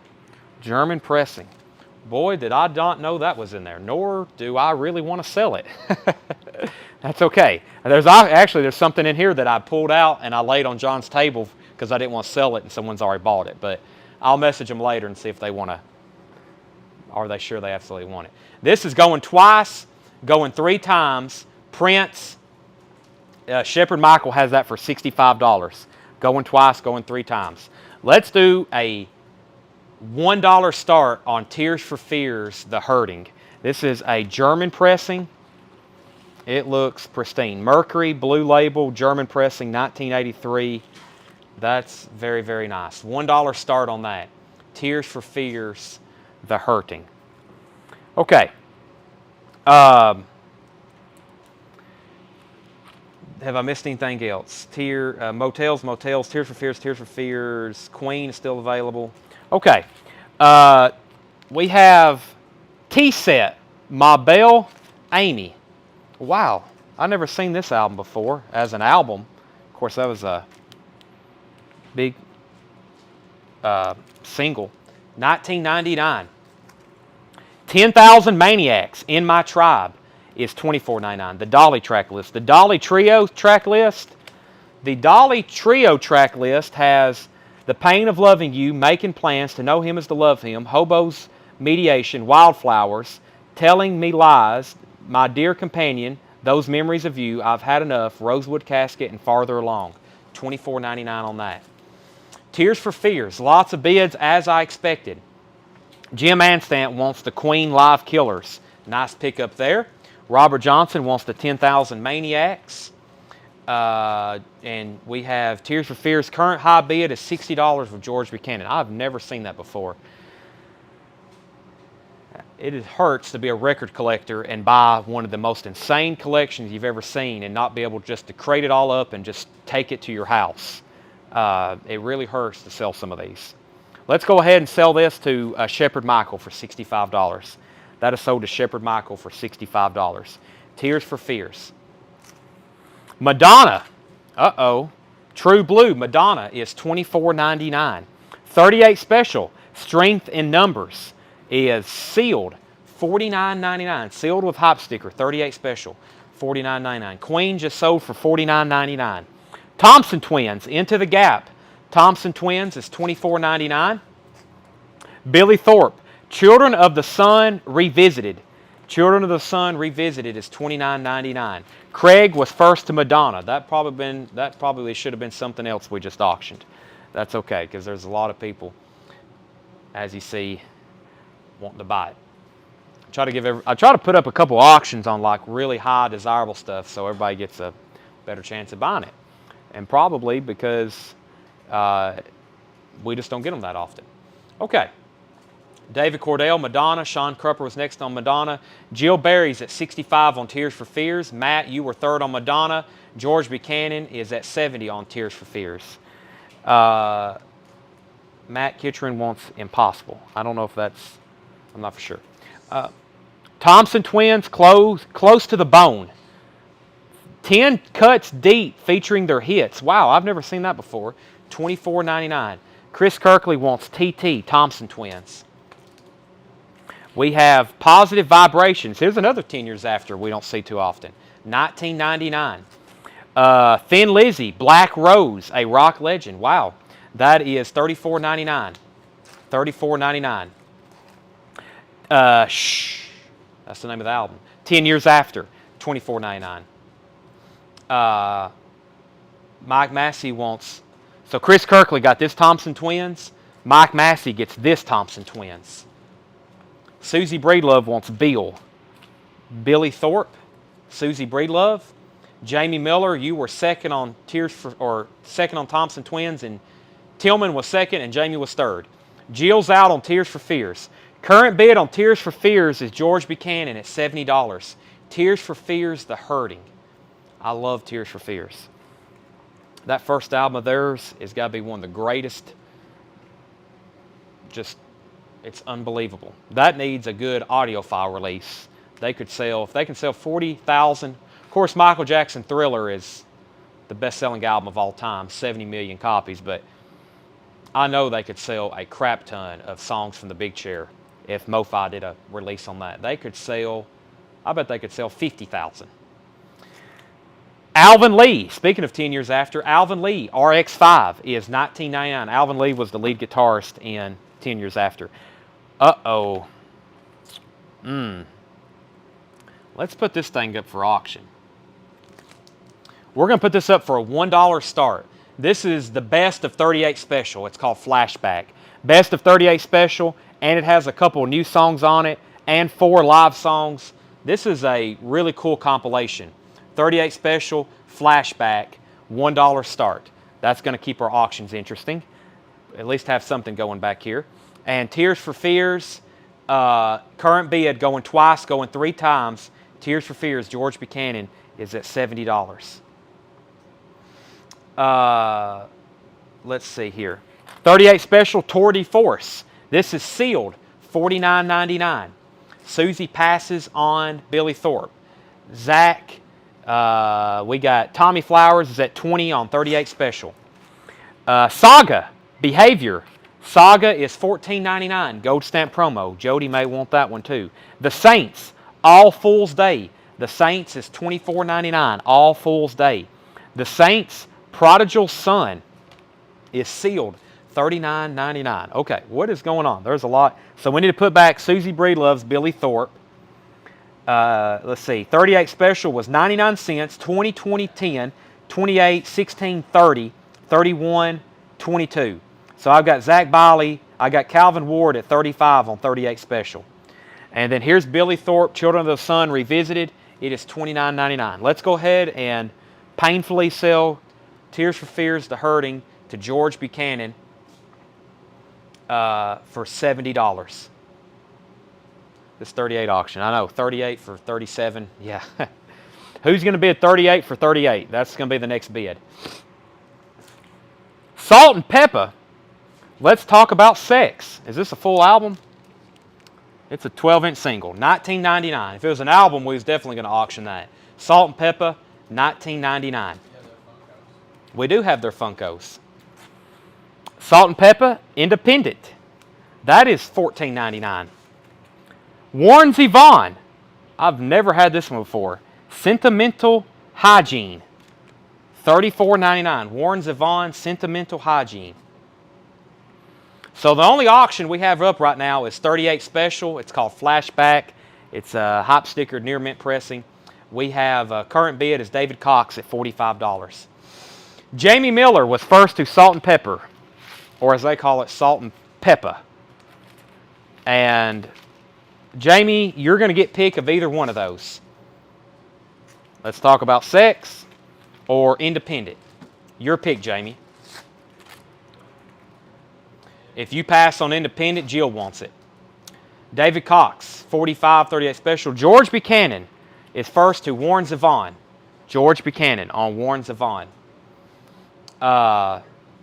German pressing. Boy, did I not know that was in there, nor do I really want to sell it. That's okay. There's something in here that I pulled out and I laid on John's table because I didn't want to sell it and someone's already bought it. But I'll message them later and see if they want to. Are they sure they absolutely want it? This is going twice, going 3 times. Prince, Shepherd Michael has that for $65. Going twice, going 3 times. Let's do a $1 start on Tears for Fears, The Hurting. This is a German pressing. It looks pristine. Mercury, Blue Label, German pressing, 1983. That's very, very nice. $1 start on that. Tears for Fears, The Hurting. Okay. Have I missed anything else? Motels, Tears for Fears, Queen is still available. Okay. We have T-Set, My Belle, Amy. Wow, I've never seen this album before as an album. Of course, that was a big single. 1999. 10,000 Maniacs, In My Tribe, is $24.99. The Dolly track list. The Dolly Trio track list. The Dolly Trio track list has The Pain of Loving You, Making Plans to Know Him as to Love Him, Hobo's Mediation, Wildflowers, Telling Me Lies, My Dear Companion, Those Memories of You, I've Had Enough, Rosewood Casket, and Farther Along. $24.99 on that. Tears for Fears, lots of bids as I expected. Jim Anstant wants the Queen Live Killers. Nice pickup there. Robert Johnson wants the 10,000 Maniacs. And we have Tears for Fears. Current high bid is $60 with George Buchanan. I've never seen that before. It hurts to be a record collector and buy one of the most insane collections you've ever seen and not be able just to crate it all up and just take it to your house. It really hurts to sell some of these. Let's go ahead and sell this to Shepherd Michael for $65. That is sold to Shepherd Michael for $65. Tears for Fears. Madonna. True Blue. Madonna is $24.99. 38 Special. Strength in Numbers is sealed. $49.99. Sealed with hop sticker. 38 Special. $49.99. Queen just sold for $49.99. Thompson Twins. Into the Gap. Thompson Twins is $24.99. Billy Thorpe, Children of the Sun Revisited. Children of the Sun Revisited is $29.99. Craig was first to Madonna. That probably should have been something else we just auctioned. That's okay, because there's a lot of people, as you see, wanting to buy it. I try to put up a couple auctions on like really high desirable stuff so everybody gets a better chance of buying it. And probably because we just don't get them that often. Okay. David Cordell, Madonna. Sean Crupper was next on Madonna. Jill Berry's at 65 on Tears for Fears. Matt, you were third on Madonna. George Buchanan is at 70 on Tears for Fears. Matt Kitcherin wants Impossible. I don't know if that's, I'm not for sure. Thompson Twins, Close to the Bone. 10 cuts deep featuring their hits. Wow, I've never seen that before. $24.99. Chris Kirkley wants TT, Thompson Twins. We have Positive Vibrations. Here's another 10 years after we don't see too often. $19.99. Thin Lizzy, Black Rose, a rock legend. Wow, that is $34.99. $34.99. Shh, that's the name of the album. 10 years after, $24.99. Mike Massey wants, so Chris Kirkley got this Thompson Twins. Mike Massey gets this Thompson Twins. Susie Breedlove wants Bill. Billy Thorpe, Susie Breedlove. Jamie Miller, you were second on second on Thompson Twins, and Tillman was second, and Jamie was third. Jill's out on Tears for Fears. Current bid on Tears for Fears is George Buchanan at $70. Tears for Fears, The Hurting. I love Tears for Fears. That first album of theirs has got to be one of the greatest. It's unbelievable. That needs a good audiophile release. If they can sell 40,000. Of course, Michael Jackson Thriller is the best-selling album of all time, 70 million copies, but I know they could sell a crap ton of songs from the Big Chair if MoFi did a release on that. They could sell, I bet they could sell 50,000. Alvin Lee, speaking of 10 years after, Alvin Lee, RX5 is $19.99. Alvin Lee was the lead guitarist in 10 years after. Uh-oh. Let's put this thing up for auction. We're going to put this up for a $1 start. This is the Best of 38 Special. It's called Flashback. Best of 38 Special, and it has a couple new songs on it and 4 live songs. This is a really cool compilation. 38 Special, Flashback, $1 start. That's going to keep our auctions interesting. At least have something going back here. And Tears for Fears, current bid going twice, going 3 times. Tears for Fears, George Buchanan, is at $70. Let's see here. 38 Special, Tour de Force. This is sealed, $49.99. Susie Passes on Billy Thorpe. Zach, we got Tommy Flowers is at $20 on 38 Special. Saga, Behavior. Saga is $14.99, gold stamp promo. Jody may want that one too. The Saints, All Fool's Day. The Saints is $24.99, All Fool's Day. The Saints, Prodigal Son is sealed, $39.99. Okay, what is going on? There's a lot. So we need to put back Susie Breedlove's Billy Thorpe. Let's see. 38 Special was 99 cents, 20, 20, 10, 28, 16, 30, 31, 22. So I've got Zach Biley. I got Calvin Ward at 35 on 38 Special. And then here's Billy Thorpe, Children of the Sun Revisited. It is $29.99. Let's go ahead and painfully sell Tears for Fears, The Hurting to George Buchanan for $70. This 38 auction. I know, 38 for 37. Yeah. Who's going to bid 38 for 38? That's going to be the next bid. Salt and Pepper. Let's talk about sex. Is this a full album? It's a 12-inch single, $19.99. If it was an album, we was definitely going to auction that. Salt and Pepper, $19.99. We do have their Funkos. Salt and Pepper, Independent. That is $14.99. Warren Zevon. I've never had this one before. Sentimental Hygiene. $34.99. Warren Zevon, Sentimental Hygiene. So the only auction we have up right now is 38 Special. It's called Flashback. It's a hop sticker near mint pressing. We have current bid is David Cox at $45. Jamie Miller was first to Salt and Pepper, or as they call it, Salt and Pepper. And Jamie, you're going to get pick of either one of those. Let's talk about sex or independent. Your pick, Jamie. If you pass on independent, Jill wants it. David Cox, 45, 38 Special. George Buchanan is first to Warren Zevon. George Buchanan on Warren Zevon.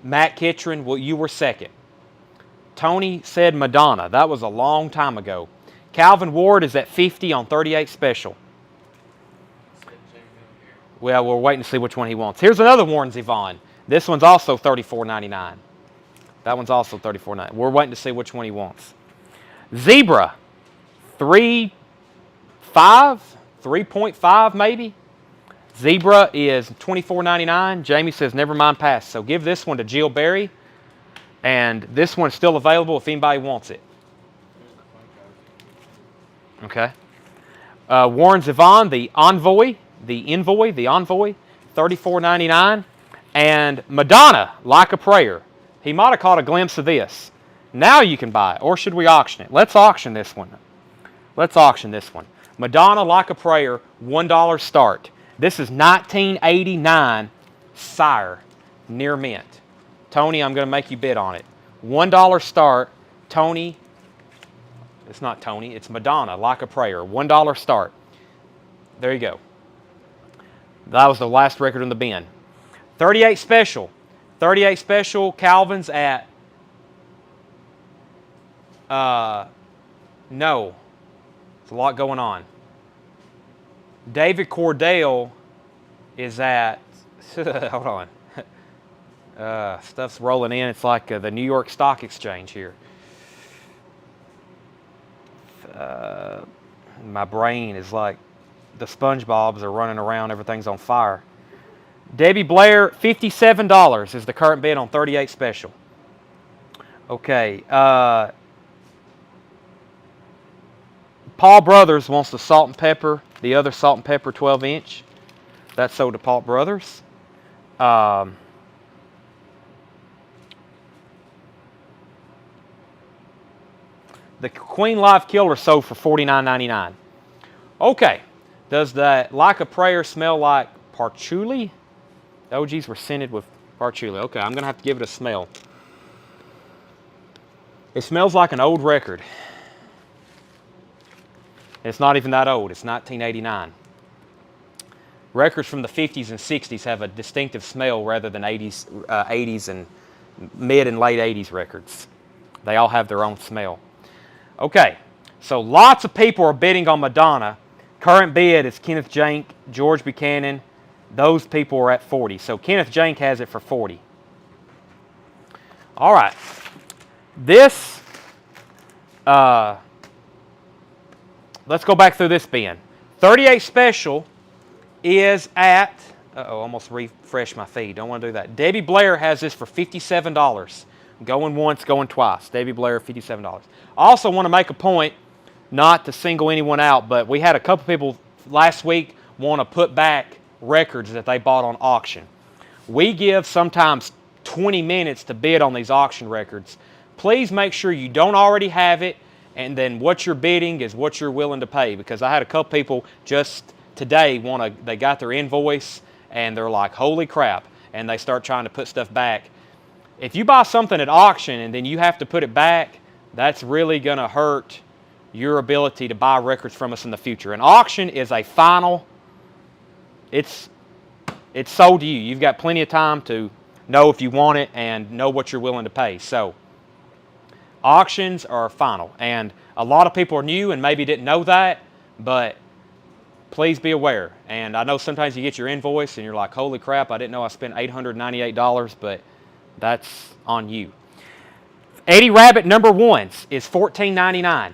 Matt Kitchen, well, you were second. Tony said Madonna. That was a long time ago. Calvin Ward is at 50 on 38 Special. Well, we're waiting to see which one he wants. Here's another Warren Zevon. This one's also $34.99. That one's also $34.99. We're waiting to see which one he wants. Zebra, 3.5 maybe. Zebra is $24.99. Jamie says never mind, pass. So give this one to Jill Berry. And this one's still available if anybody wants it. Okay. Warren Zevon, the Envoy, $34.99. And Madonna, Like a Prayer. He might have caught a glimpse of this. Now you can buy it, or should we auction it? Let's auction this one. Madonna, Like a Prayer, $1 start. This is 1989 Sire, near mint. Tony, I'm going to make you bid on it. $1 start. Tony, it's not Tony, it's Madonna, Like a Prayer, $1 start. There you go. That was the last record in the bin. 38 Special. 38 Special, Calvin's at, no. There's a lot going on. David Cordell is at, hold on. Stuff's rolling in. It's like the New York Stock Exchange here. My brain is like the SpongeBobs are running around. Everything's on fire. Debbie Blair, $57 is the current bid on 38 special. Okay. Paul Brothers wants the salt and pepper, the other salt and pepper 12-inch. That's sold to Paul Brothers. The Queen Live Killer sold for $49.99. Okay. Does that Like a Prayer smell like patchouli? The OGs were scented with patchouli. Okay, I'm going to have to give it a smell. It smells like an old record. It's not even that old. It's 1989. Records from the 50s and 60s have a distinctive smell rather than 80s and mid and late 80s records. They all have their own smell. Okay, so lots of people are bidding on Madonna. Current bid is Kenneth Jank, George Buchanan. Those people are at 40. So Kenneth Jank has it for 40. All right. This, let's go back through this bin. 38 special is at, almost refreshed my feed. Don't want to do that. Debbie Blair has this for $57. Going once, going twice. Debbie Blair, $57. I also want to make a point, not to single anyone out, but we had a couple people last week want to put back records that they bought on auction. We give sometimes 20 minutes to bid on these auction records. Please make sure you don't already have it, and then what you're bidding is what you're willing to pay, because I had a couple people just today they got their invoice and they're like, holy crap, and they start trying to put stuff back. If you buy something at auction and then you have to put it back, that's really going to hurt your ability to buy records from us in the future. An auction is a final, it's sold to you. You've got plenty of time to know if you want it and know what you're willing to pay. So auctions are final, and a lot of people are new and maybe didn't know that, but please be aware. And I know sometimes you get your invoice and you're like, holy crap, I didn't know I spent $898, but that's on you. Eddie Rabbit number ones is $14.99.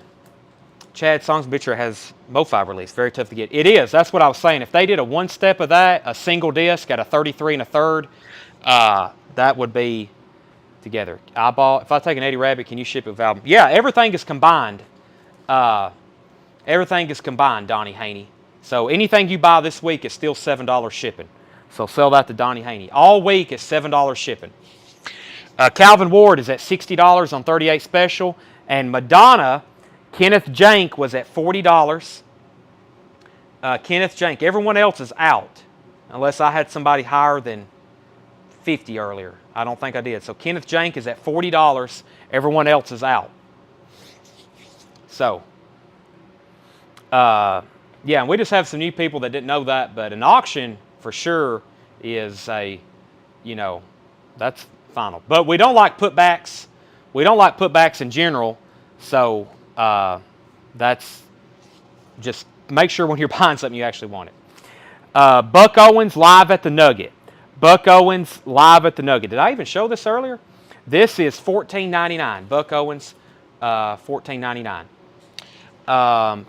Chad Song's Butcher has MoFi release. Very tough to get. It is. That's what I was saying. If they did a one step of that, a single disc at a 33 1/3, that would be together. If I take an Eddie Rabbit, can you ship it with album? Yeah, everything is combined. Everything is combined, Donnie Haney. So anything you buy this week is still $7 shipping. So sell that to Donnie Haney. All week is $7 shipping. Calvin Ward is at $60 on 38 special. And Madonna, Kenneth Jank was at $40. Kenneth Jank. Everyone else is out. Unless I had somebody higher than 50 earlier. I don't think I did. So Kenneth Jank is at $40. Everyone else is out. So, yeah, and we just have some new people that didn't know that. But an auction, for sure, is that's final. But we don't like putbacks. We don't like putbacks in general. So that's just make sure when you're buying something you actually want it. Buck Owens live at the Nugget. Buck Owens live at the Nugget. Did I even show this earlier? This is $14.99. Buck Owens, $14.99.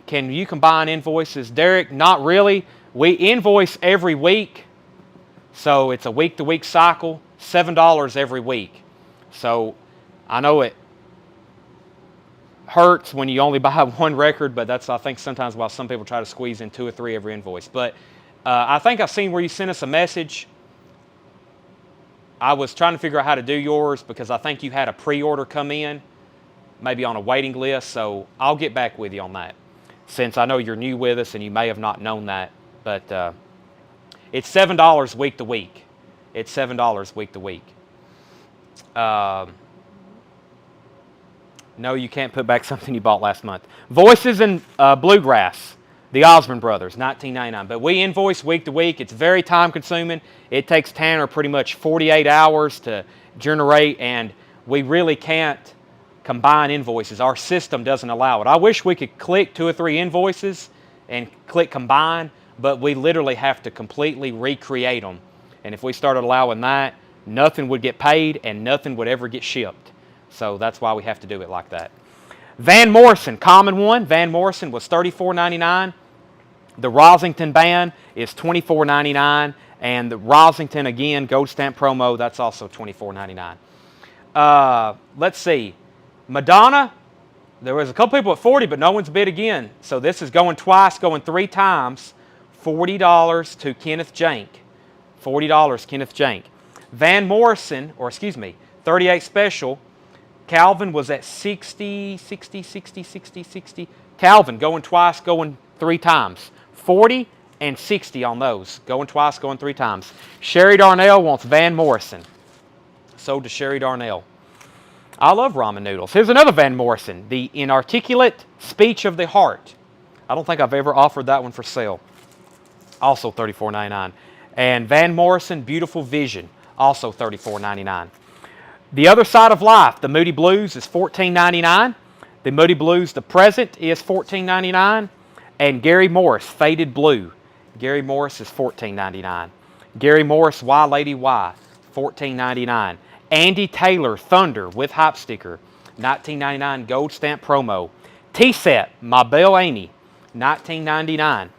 Can you combine invoices? Derek, not really. We invoice every week. So it's a week-to-week cycle. $7 every week. So I know it hurts when you only buy one record, but that's, I think, sometimes why some people try to squeeze in 2 or 3 every invoice. But I think I've seen where you sent us a message. I was trying to figure out how to do yours because I think you had a pre-order come in, maybe on a waiting list. So I'll get back with you on that, since I know you're new with us and you may have not known that. But it's $7 week to week. It's $7 week to week. No, you can't put back something you bought last month. Voices and Bluegrass, the Osmond Brothers, $19.99. But we invoice week to week. It's very time consuming. It takes Tanner pretty much 48 hours to generate, and we really can't combine invoices. Our system doesn't allow it. I wish we could click 2 or 3 invoices and click combine, but we literally have to completely recreate them. And if we started allowing that, nothing would get paid and nothing would ever get shipped. So that's why we have to do it like that. Van Morrison, common one. Van Morrison was $34.99. The Rosington band is $24.99. And the Rosington, again, gold stamp promo, that's also $24.99. Let's see. Madonna, there was a couple people at 40, but no one's bid again. So this is going twice, going 3 times. $40 to Kenneth Jank. $40, Kenneth Jank. Van Morrison, or excuse me, 38 special. Calvin was at 60. Calvin going twice, going 3 times. 40 and 60 on those. Going twice, going 3 times. Sherry Darnell wants Van Morrison. Sold to Sherry Darnell. I love ramen noodles. Here's another Van Morrison. The Inarticulate Speech of the Heart. I don't think I've ever offered that one for sale. Also $34.99. And Van Morrison Beautiful Vision. Also $34.99. The Other Side of Life, the Moody Blues, is $14.99. The Moody Blues, the present, is $14.99. And Gary Morris, Faded Blue. Gary Morris is $14.99. Gary Morris, Why Lady Why, $14.99. Andy Taylor, Thunder, with hype sticker, $19.99, gold stamp promo. T-Set, My Belle Amy, $19.99.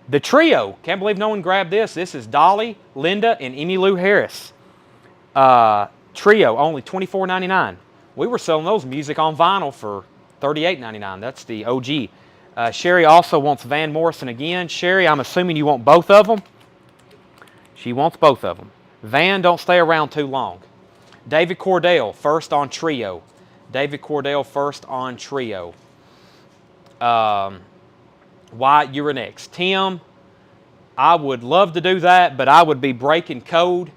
The Trio, can't believe no one grabbed this. This is Dolly, Linda, and Emmylou Harris. Trio, only $24.99. We were selling those music on vinyl for $38.99. That's the OG. Sherry also wants Van Morrison again. Sherry, I'm assuming you want both of them. She wants both of them. Van don't stay around too long. David Cordell, first on Trio. David Cordell, first on Trio. Wyatt, you're next. Tim, I would love to do that, but I would be breaking code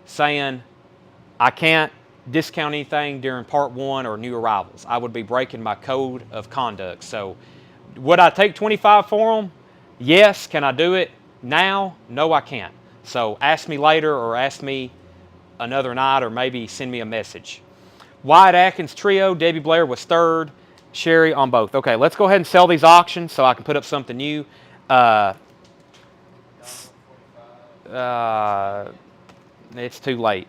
saying I can't discount anything during part 1 or new arrivals. I would be breaking my code of conduct. So would I take 25 for them? Yes. Can I do it now? No, I can't. So ask me later or ask me another night or maybe send me a message. Wyatt Atkins Trio, Debbie Blair was 3rd. Sherry on both. Okay, let's go ahead and sell these auctions so I can put up something new. It's too late.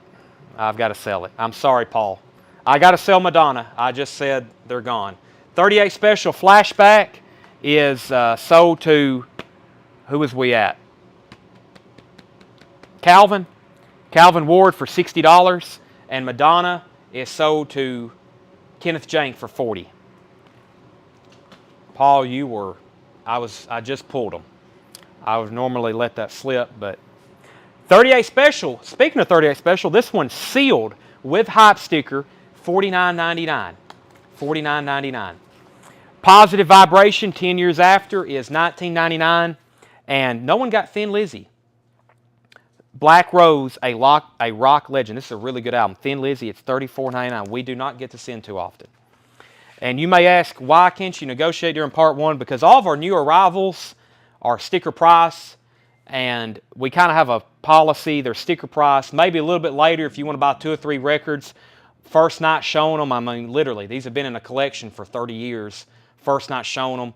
I've got to sell it. I'm sorry, Paul. I got to sell Madonna. I just said they're gone. 38 special flashback is sold to, who was we at? Calvin Ward for $60. And Madonna is sold to Kenneth Jank for $40. Paul, you were, I just pulled them. I would normally let that slip, but 38 special. Speaking of 38 special, this one's sealed with hype sticker, $49.99. $49.99. Positive Vibration, 10 years after, is $19.99. And no one got Thin Lizzy. Black Rose, a rock legend. This is a really good album. Thin Lizzy, it's $34.99. We do not get to send too often. And you may ask, why can't you negotiate during part 1? Because all of our new arrivals are sticker price, and we kind of have a policy. They're sticker price. Maybe a little bit later if you want to buy 2 or 3 records. First night showing them, I mean, literally, these have been in a collection for 30 years. First night showing them,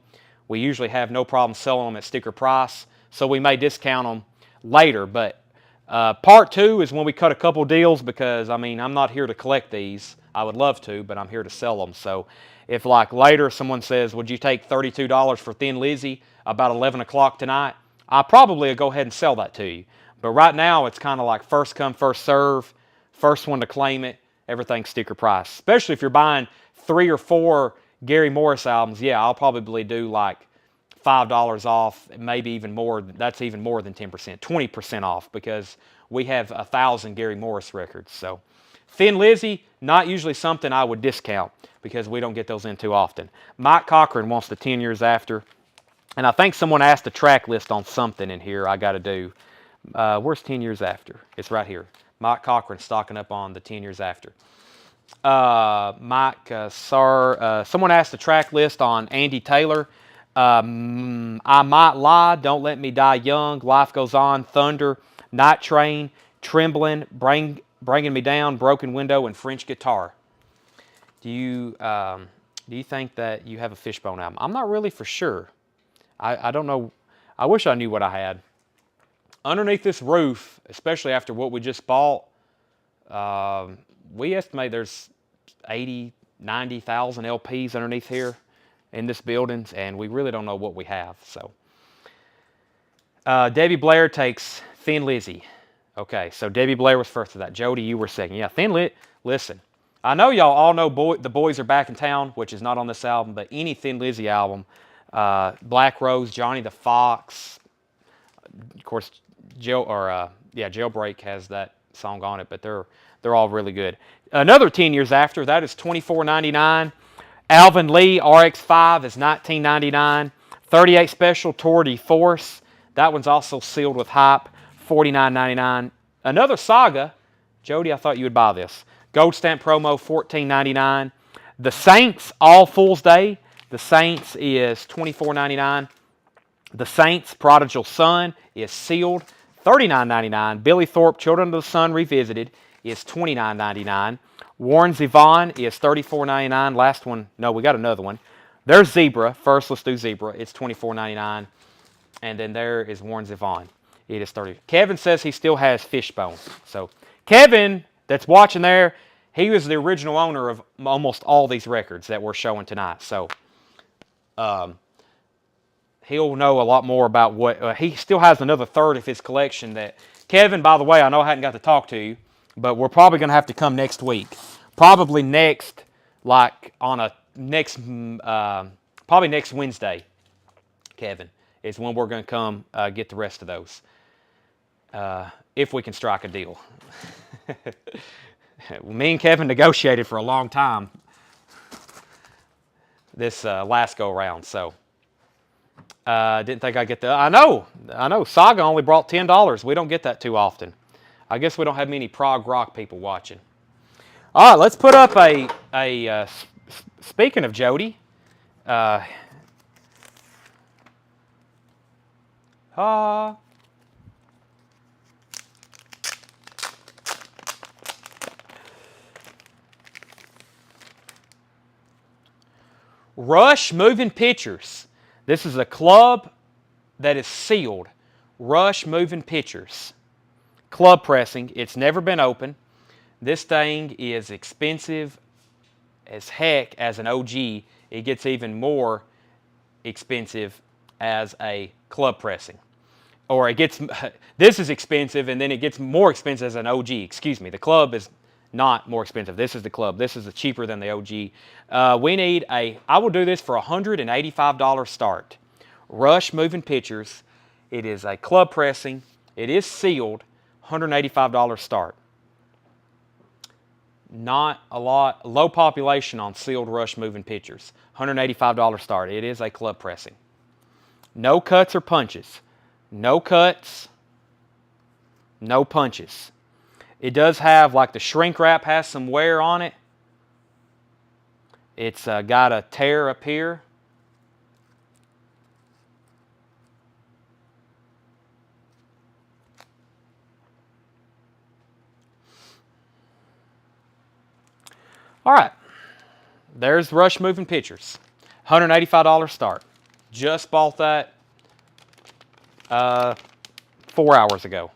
we usually have no problem selling them at sticker price. So we may discount them later. But part 2 is when we cut a couple deals because, I mean, I'm not here to collect these. I would love to, but I'm here to sell them. So if like later someone says, would you take $32 for Thin Lizzy about 11 o'clock tonight? I'll probably go ahead and sell that to you. But right now it's kind of like first come, first serve. First one to claim it, everything's sticker price. Especially if you're buying 3 or 4 Gary Morris albums, yeah, I'll probably do like $5 off, maybe even more. That's even more than 10%, 20% off because we have 1,000 Gary Morris records. So Thin Lizzy, not usually something I would discount because we don't get those in too often. Mike Cochran wants the 10 years after. And I think someone asked the track list on something in here I got to do. Where's 10 years after? It's right here. Mike Cochran stocking up on the 10 years after. Someone asked the track list on Andy Taylor. I Might Lie, Don't Let Me Die Young, Life Goes On, Thunder, Night Train, Trembling, Bringing Me Down, Broken Window, and French Guitar. Do you think that you have a Fishbone album? I'm not really for sure. I don't know. I wish I knew what I had. Underneath this roof, especially after what we just bought, we estimate there's 80 90,000 LPs underneath here in this building, and we really don't know what we have. So, Debbie Blair takes Thin Lizzy. Okay, so Debbie Blair was first to that. Jody, you were second. Yeah, Listen, I know y'all all know The Boys Are Back in Town, which is not on this album, but any Thin Lizzy album, Black Rose, Johnny the Fox, of course, Jailbreak has that song on it, but they're all really good. Another 10 years after, that is $24.99. Alvin Lee, RX-5 is $19.99. 38 Special, Tour de Force, that one's also sealed with hype, $49.99. Another Saga, Jody, I thought you would buy this. Gold Stamp Promo, $14.99. The Saints, All Fool's Day, The Saints is $24.99. The Saints, Prodigal Son is sealed, $39.99. Billy Thorpe, Children of the Sun Revisited is $29.99. Warren Zevon is $34.99. Last one, no, we got another one. There's Zebra. First, let's do Zebra. It's $24.99. And then there is Warren Zevon. It is $30. Kevin says he still has Fishbone. So Kevin, that's watching there, he was the original owner of almost all these records that we're showing tonight. So he'll know a lot more about what he still has another third of his collection. That Kevin, by the way, I know I hadn't got to talk to you, but we're probably going to have to come next week. Probably next, like on a next, probably next Wednesday, Kevin, is when we're going to come get the rest of those. If we can strike a deal. Me and Kevin negotiated for a long time this last go around, so didn't think I'd get that. I know. Saga only brought $10. We don't get that too often. I guess we don't have many prog rock people watching. All right, let's put up a speaking of Jody. Rush Moving Pictures. This is a club that is sealed. Rush Moving Pictures. Club pressing. It's never been opened. This thing is expensive as heck as an OG. It gets even more expensive as a club pressing. Or it gets, this is expensive and then it gets more expensive as an OG. Excuse me. The club is not more expensive. This is the club. This is cheaper than the OG. We need I will do this for $185 start. Rush Moving Pictures. It is a club pressing. It is sealed. $185 start. Not a lot. Low population on sealed Rush Moving Pictures. $185 start. It is a club pressing. No cuts or punches. No cuts. No punches. It does have, like the shrink wrap has some wear on it. It's got a tear up here. All right. There's Rush Moving Pictures. $185 start. Just bought that 4 hours ago.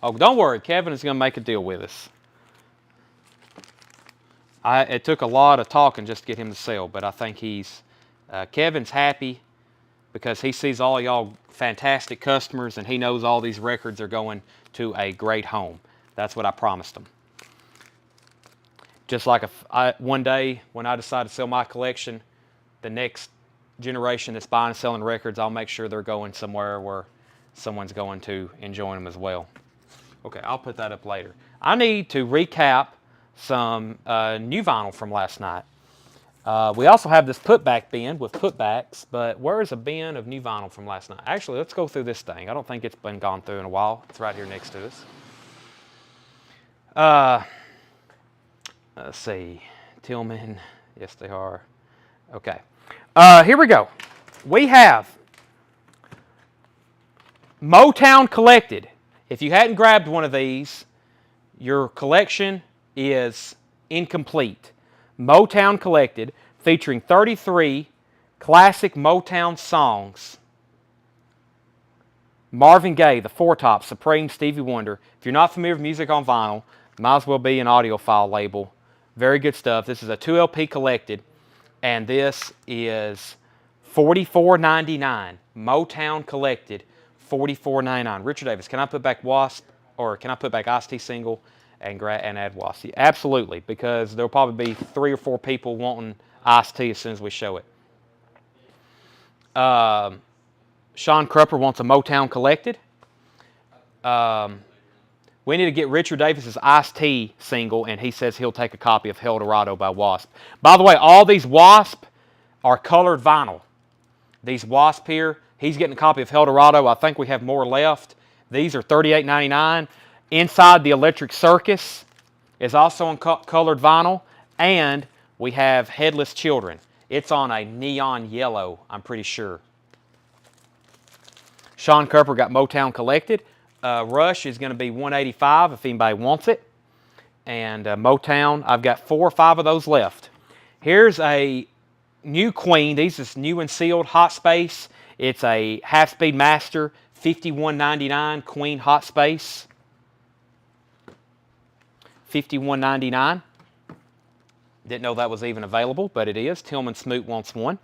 Oh, don't worry. Kevin is going to make a deal with us. It took a lot of talking just to get him to sell, but I think Kevin's happy because he sees all y'all fantastic customers and he knows all these records are going to a great home. That's what I promised him. Just like one day when I decide to sell my collection, the next generation that's buying and selling records, I'll make sure they're going somewhere where someone's going to enjoy them as well. Okay, I'll put that up later. I need to recap some new vinyl from last night. We also have this putback bin with putbacks, but where is a bin of new vinyl from last night? Actually, let's go through this thing. I don't think it's been gone through in a while. It's right here next to us. Let's see. Tillman. Yes, they are. Okay. Here we go. We have Motown Collected. If you hadn't grabbed one of these, your collection is incomplete. Motown Collected, featuring 33 classic Motown songs Marvin Gaye, The Four Tops, Supreme, Stevie Wonder. If you're not familiar with music on vinyl, might as well be an audiophile label. Very good stuff. This is a 2 LP collected, and this is $44.99. Motown collected, $44.99. Richard Davis, can I put back Wasp, or can I put back Ice-T single and add Wasp? Yeah, absolutely, because there'll probably be 3 or 4 people wanting Ice-T as soon as we show it. Sean Crupper wants a Motown collected. We need to get Richard Davis's Ice-T single, and he says he'll take a copy of Eldorado by Wasp. By the way, all these Wasp are colored vinyl. These Wasp here, he's getting a copy of Eldorado. I think we have more left. These are $38.99. Inside the Electric Circus is also on colored vinyl, and we have Headless Children. It's on a neon yellow, I'm pretty sure. Sean Cooper got Motown collected. Rush is going to be $185 if anybody wants it. And Motown, I've got 4 or 5 of those left. Here's a new Queen. These is new and sealed Hot Space. It's a half-speed master, $51.99 Queen Hot Space. $51.99. Didn't know that was even available, but it is. Tillman Smoot wants one.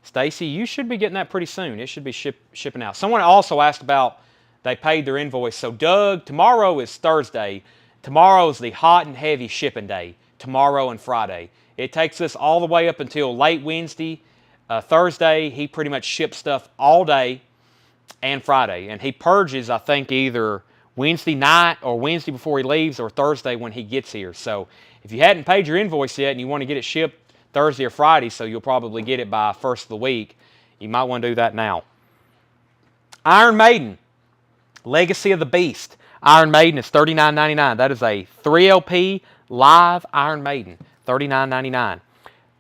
Stacy, you should be getting that pretty soon. It should be shipping out. Someone also asked about they paid their invoice. So, Doug, tomorrow is Thursday. Tomorrow is the hot and heavy shipping day, tomorrow and Friday. It takes us all the way up until late Wednesday. Thursday, he pretty much ships stuff all day and Friday. And he purges, I think, either Wednesday night or Wednesday before he leaves or Thursday when he gets here. So, if you hadn't paid your invoice yet and you want to get it shipped Thursday or Friday, so you'll probably get it by first of the week, you might want to do that now. Iron Maiden, Legacy of the Beast. Iron Maiden is $39.99. That is a 3 LP live Iron Maiden, $39.99.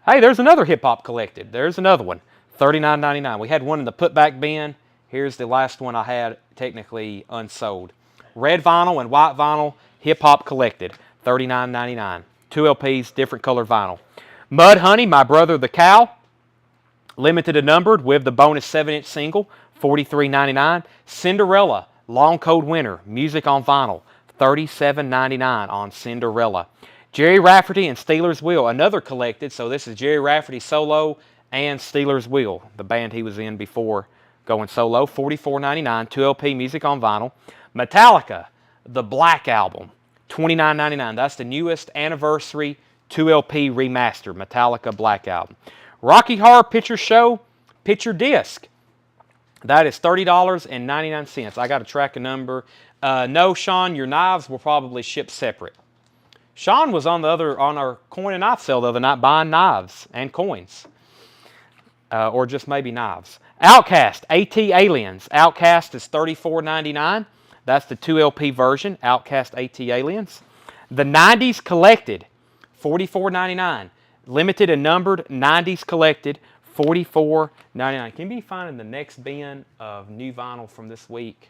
Hey, there's another hip-hop collected. There's another one, $39.99. We had one in the put-back bin. Here's the last one I had technically unsold. Red vinyl and white vinyl, hip-hop collected, $39.99. 2 LPs, different colored vinyl. Mud Honey, My Brother the Cow, limited and numbered with the bonus 7-inch single, $43.99. Cinderella, Long Cold Winter, music on vinyl, $37.99 on Cinderella. Jerry Rafferty and Steelers Wheel, another collected. So this is Jerry Rafferty solo and Steelers Wheel, the band he was in before going solo, $44.99, 2 LP music on vinyl. Metallica, the Black Album, $29.99. That's the newest anniversary 2 LP remaster, Metallica Black Album. Rocky Horror Picture Show, picture disc. That is $30.99. I got a tracking number. No, Sean, your knives will probably ship separate. Sean was on our coin and knife sale the other night buying knives and coins. Or just maybe knives. Outcast, AT Aliens. Outcast is $34.99. That's the 2 LP version, Outcast AT Aliens. The 90s Collected, $44.99. Limited and numbered 90s collected, $44.99. Can you be finding the next bin of new vinyl from this week?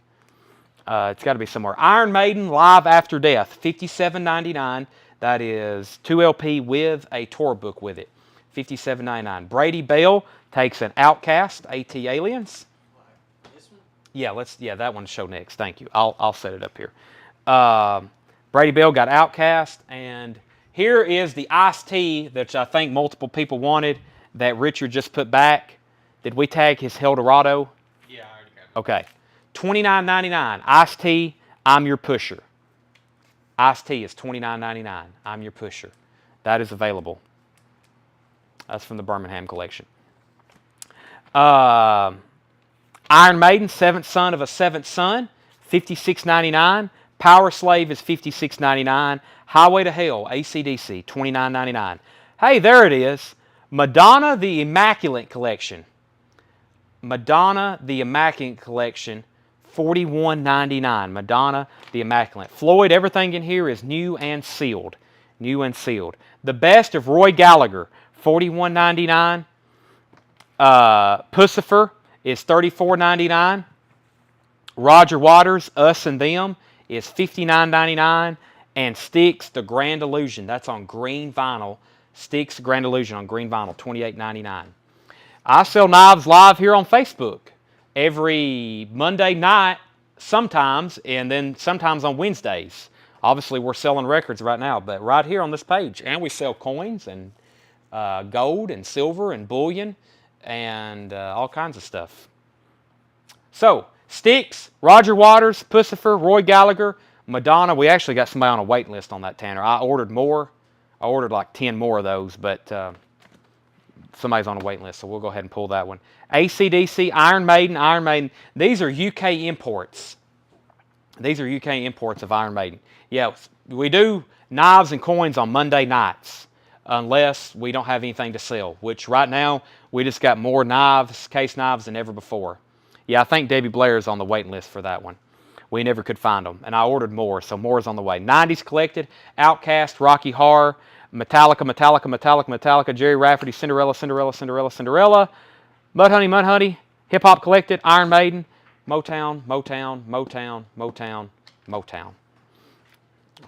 It's got to be somewhere. Iron Maiden Live After Death, $57.99. That is 2 LP with a tour book with it, $57.99. Brady Bell takes an Outcast AT Aliens. This one? Yeah, that one show next. Thank you. I'll set it up here. Brady Bell got Outcast, and here is the Ice-T that I think multiple people wanted that Richard just put back. Did we tag his Eldorado? Yeah, I already got it. Okay. $29.99. Ice-T, I'm Your Pusher. Ice-T is $29.99. I'm Your Pusher. That is available. That's from the Birmingham collection. Iron Maiden, Seventh Son of a Seventh Son, $56.99. Power Slave is $56.99. Highway to Hell, AC/DC, $29.99. Hey, there it is. Madonna the Immaculate Collection. Madonna the Immaculate Collection, $41.99. Madonna the Immaculate. Floyd, everything in here is new and sealed. New and sealed. The Best of Roy Gallagher, $41.99. Pussifer is $34.99. Roger Waters, Us and Them, is $59.99. And Styx, The Grand Illusion. That's on green vinyl. Styx, Grand Illusion on green vinyl, $28.99. I sell knives live here on Facebook. every Monday night sometimes, and then sometimes on Wednesdays. Obviously, we're selling records right now, but right here on this page. And we sell coins and gold and silver and bullion and all kinds of stuff. So, Styx, Roger Waters, Pussifer, Roy Gallagher, Madonna. We actually got somebody on a wait list on that, Tanner. I ordered more. I ordered like 10 more of those, but somebody's on a wait list, so we'll go ahead and pull that one. AC/DC, Iron Maiden. These are UK imports. These are UK imports of Iron Maiden. Yeah, we do knives and coins on Monday nights, unless we don't have anything to sell, which right now we just got more knives, case knives than ever before. Yeah, I think Debbie Blair is on the waiting list for that one. We never could find them, and I ordered more, so more is on the way. 90s Collected, Outkast, Rocky Horror, Metallica, Jerry Rafferty, Cinderella, Mudhoney, Hip Hop Collected, Iron Maiden, Motown.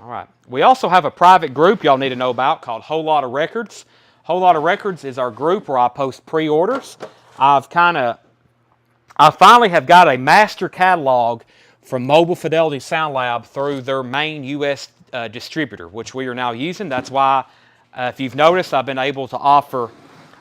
All right. We also have a private group y'all need to know about called Whole Lotta Records. Whole Lotta Records is our group where I post pre-orders. I finally have got a master catalog from Mobile Fidelity Sound Lab through their main U.S. Distributor, which we are now using. That's why, if you've noticed, I've been able to offer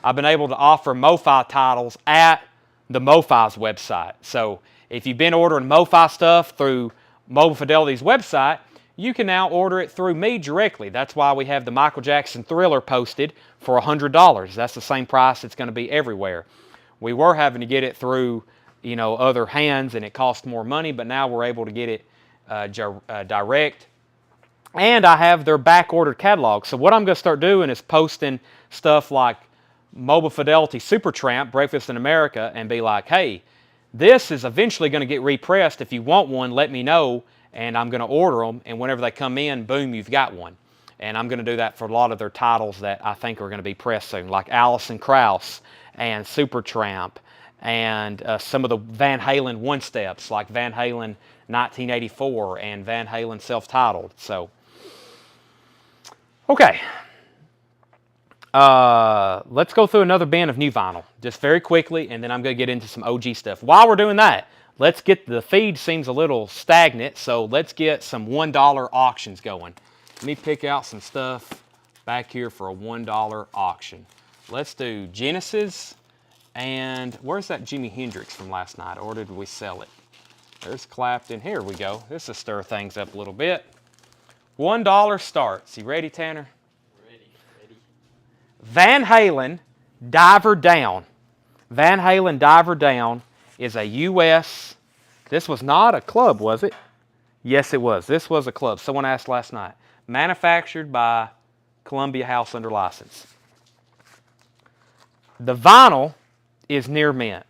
MoFi titles at the MoFi's website. So if you've been ordering MoFi stuff through Mobile Fidelity's website, you can now order it through me directly. That's why we have the Michael Jackson Thriller posted for $100. That's the same price it's going to be everywhere. We were having to get it through, other hands, and it cost more money, but now we're able to get it direct. And I have their back-ordered catalog. So what I'm going to start doing is posting stuff like Mobile Fidelity Supertramp, Breakfast in America, and be like, hey, this is eventually going to get repressed. If you want one, let me know, and I'm going to order them. And whenever they come in, boom, you've got one. And I'm going to do that for a lot of their titles that I think are going to be pressed soon, like Alison Krauss and Supertramp, and some of the Van Halen one-steps, like Van Halen 1984 and Van Halen self-titled. So, okay. Let's go through another bin of new vinyl, just very quickly, and then I'm going to get into some OG stuff. While we're doing that, let's get, the feed seems a little stagnant, so let's get some $1 auctions going. Let me pick out some stuff back here for a $1 auction. Let's do Genesis, and where's that Jimi Hendrix from last night, or did we sell it? There's Clapton. Here we go. This will stir things up a little bit. $1 starts. You ready, Tanner? Ready. Van Halen, Diver Down. Van Halen, Diver Down is a U.S. This was not a club, was it? Yes, it was. This was a club. Someone asked last night. Manufactured by Columbia House under license. The vinyl is near mint.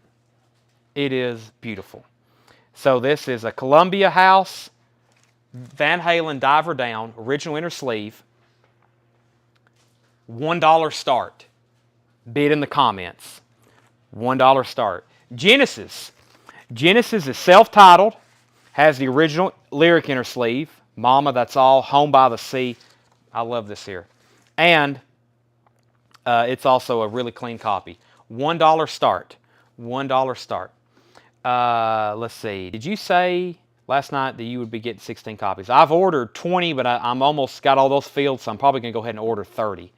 It is beautiful. So this is a Columbia House Van Halen Diver Down, original inner sleeve. $1 start. Bid in the comments. $1 start. Genesis. Genesis is self-titled, has the original lyric inner sleeve. Mama, That's All, Home by the Sea. I love this here. And it's also a really clean copy. $1 start. $1 start. Let's see. Did you say last night that you would be getting 16 copies? I've ordered 20, but I'm almost got all those filled, so I'm probably going to go ahead and order 30.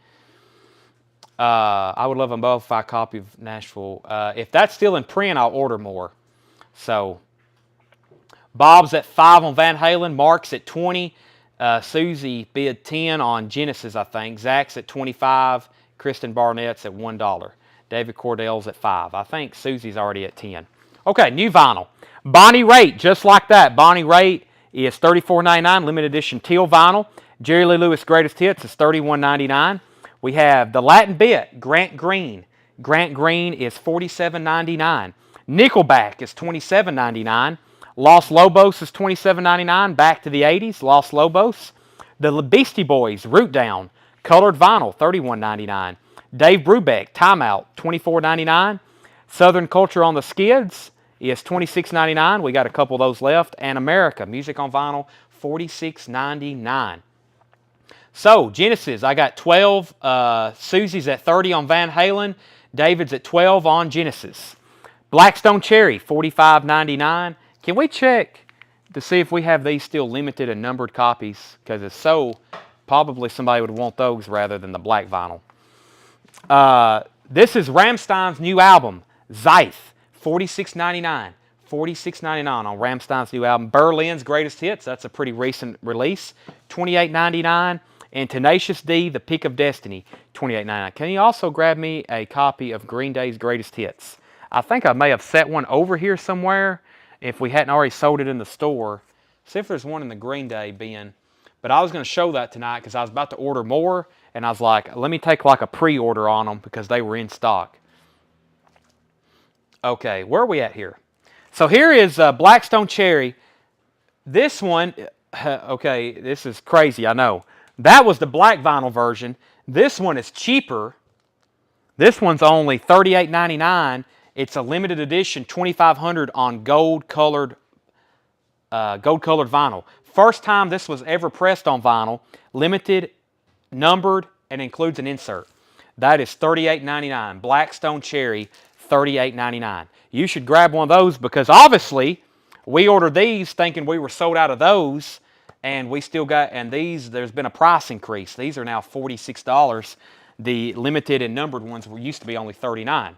I would love a modified copy of Nashville. If that's still in print, I'll order more. So, Bob's at 5 on Van Halen. Mark's at 20. Susie bid 10 on Genesis, I think. Zach's at 25. Kristen Barnett's at $1. David Cordell's at 5. I think Susie's already at 10. Okay, new vinyl. Bonnie Raitt, just like that. Bonnie Raitt is $34.99, limited edition teal vinyl. Jerry Lee Lewis Greatest Hits is $31.99. We have the Latin Bit, Grant Green. Grant Green is $47.99. Nickelback is $27.99. Los Lobos is $27.99. Back to the 80s, Los Lobos. The Beastie Boys, Root Down, colored vinyl, $31.99. Dave Brubeck, Timeout, $24.99. Southern Culture on the Skids is $26.99. We got a couple of those left. And America, Music on Vinyl, $46.99. So, Genesis, I got 12. Susie's at 30 on Van Halen. David's at 12 on Genesis. Blackstone Cherry, $45.99. Can we check to see if we have these still limited and numbered copies? Because if so, probably somebody would want those rather than the black vinyl. This is Rammstein's new album, Zeith, $46.99. $46.99 on Rammstein's new album. Berlin's Greatest Hits, that's a pretty recent release, $28.99. And Tenacious D, The Pick of Destiny, $28.99. Can you also grab me a copy of Green Day's Greatest Hits? I think I may have set one over here somewhere if we hadn't already sold it in the store. See if there's one in the Green Day bin. But I was going to show that tonight because I was about to order more, and I was like, let me take like a pre-order on them because they were in stock. Okay, where are we at here? So here is Blackstone Cherry. This one, okay, this is crazy, I know. That was the black vinyl version. This one is cheaper. This one's only $38.99. It's a limited edition 2500 on gold-colored vinyl. First time this was ever pressed on vinyl. Limited, numbered, and includes an insert. That is $38.99. Blackstone Cherry, $38.99. You should grab one of those because obviously we ordered these thinking we were sold out of those, and we still got, and these, there's been a price increase. These are now $46. The limited and numbered ones used to be only $39.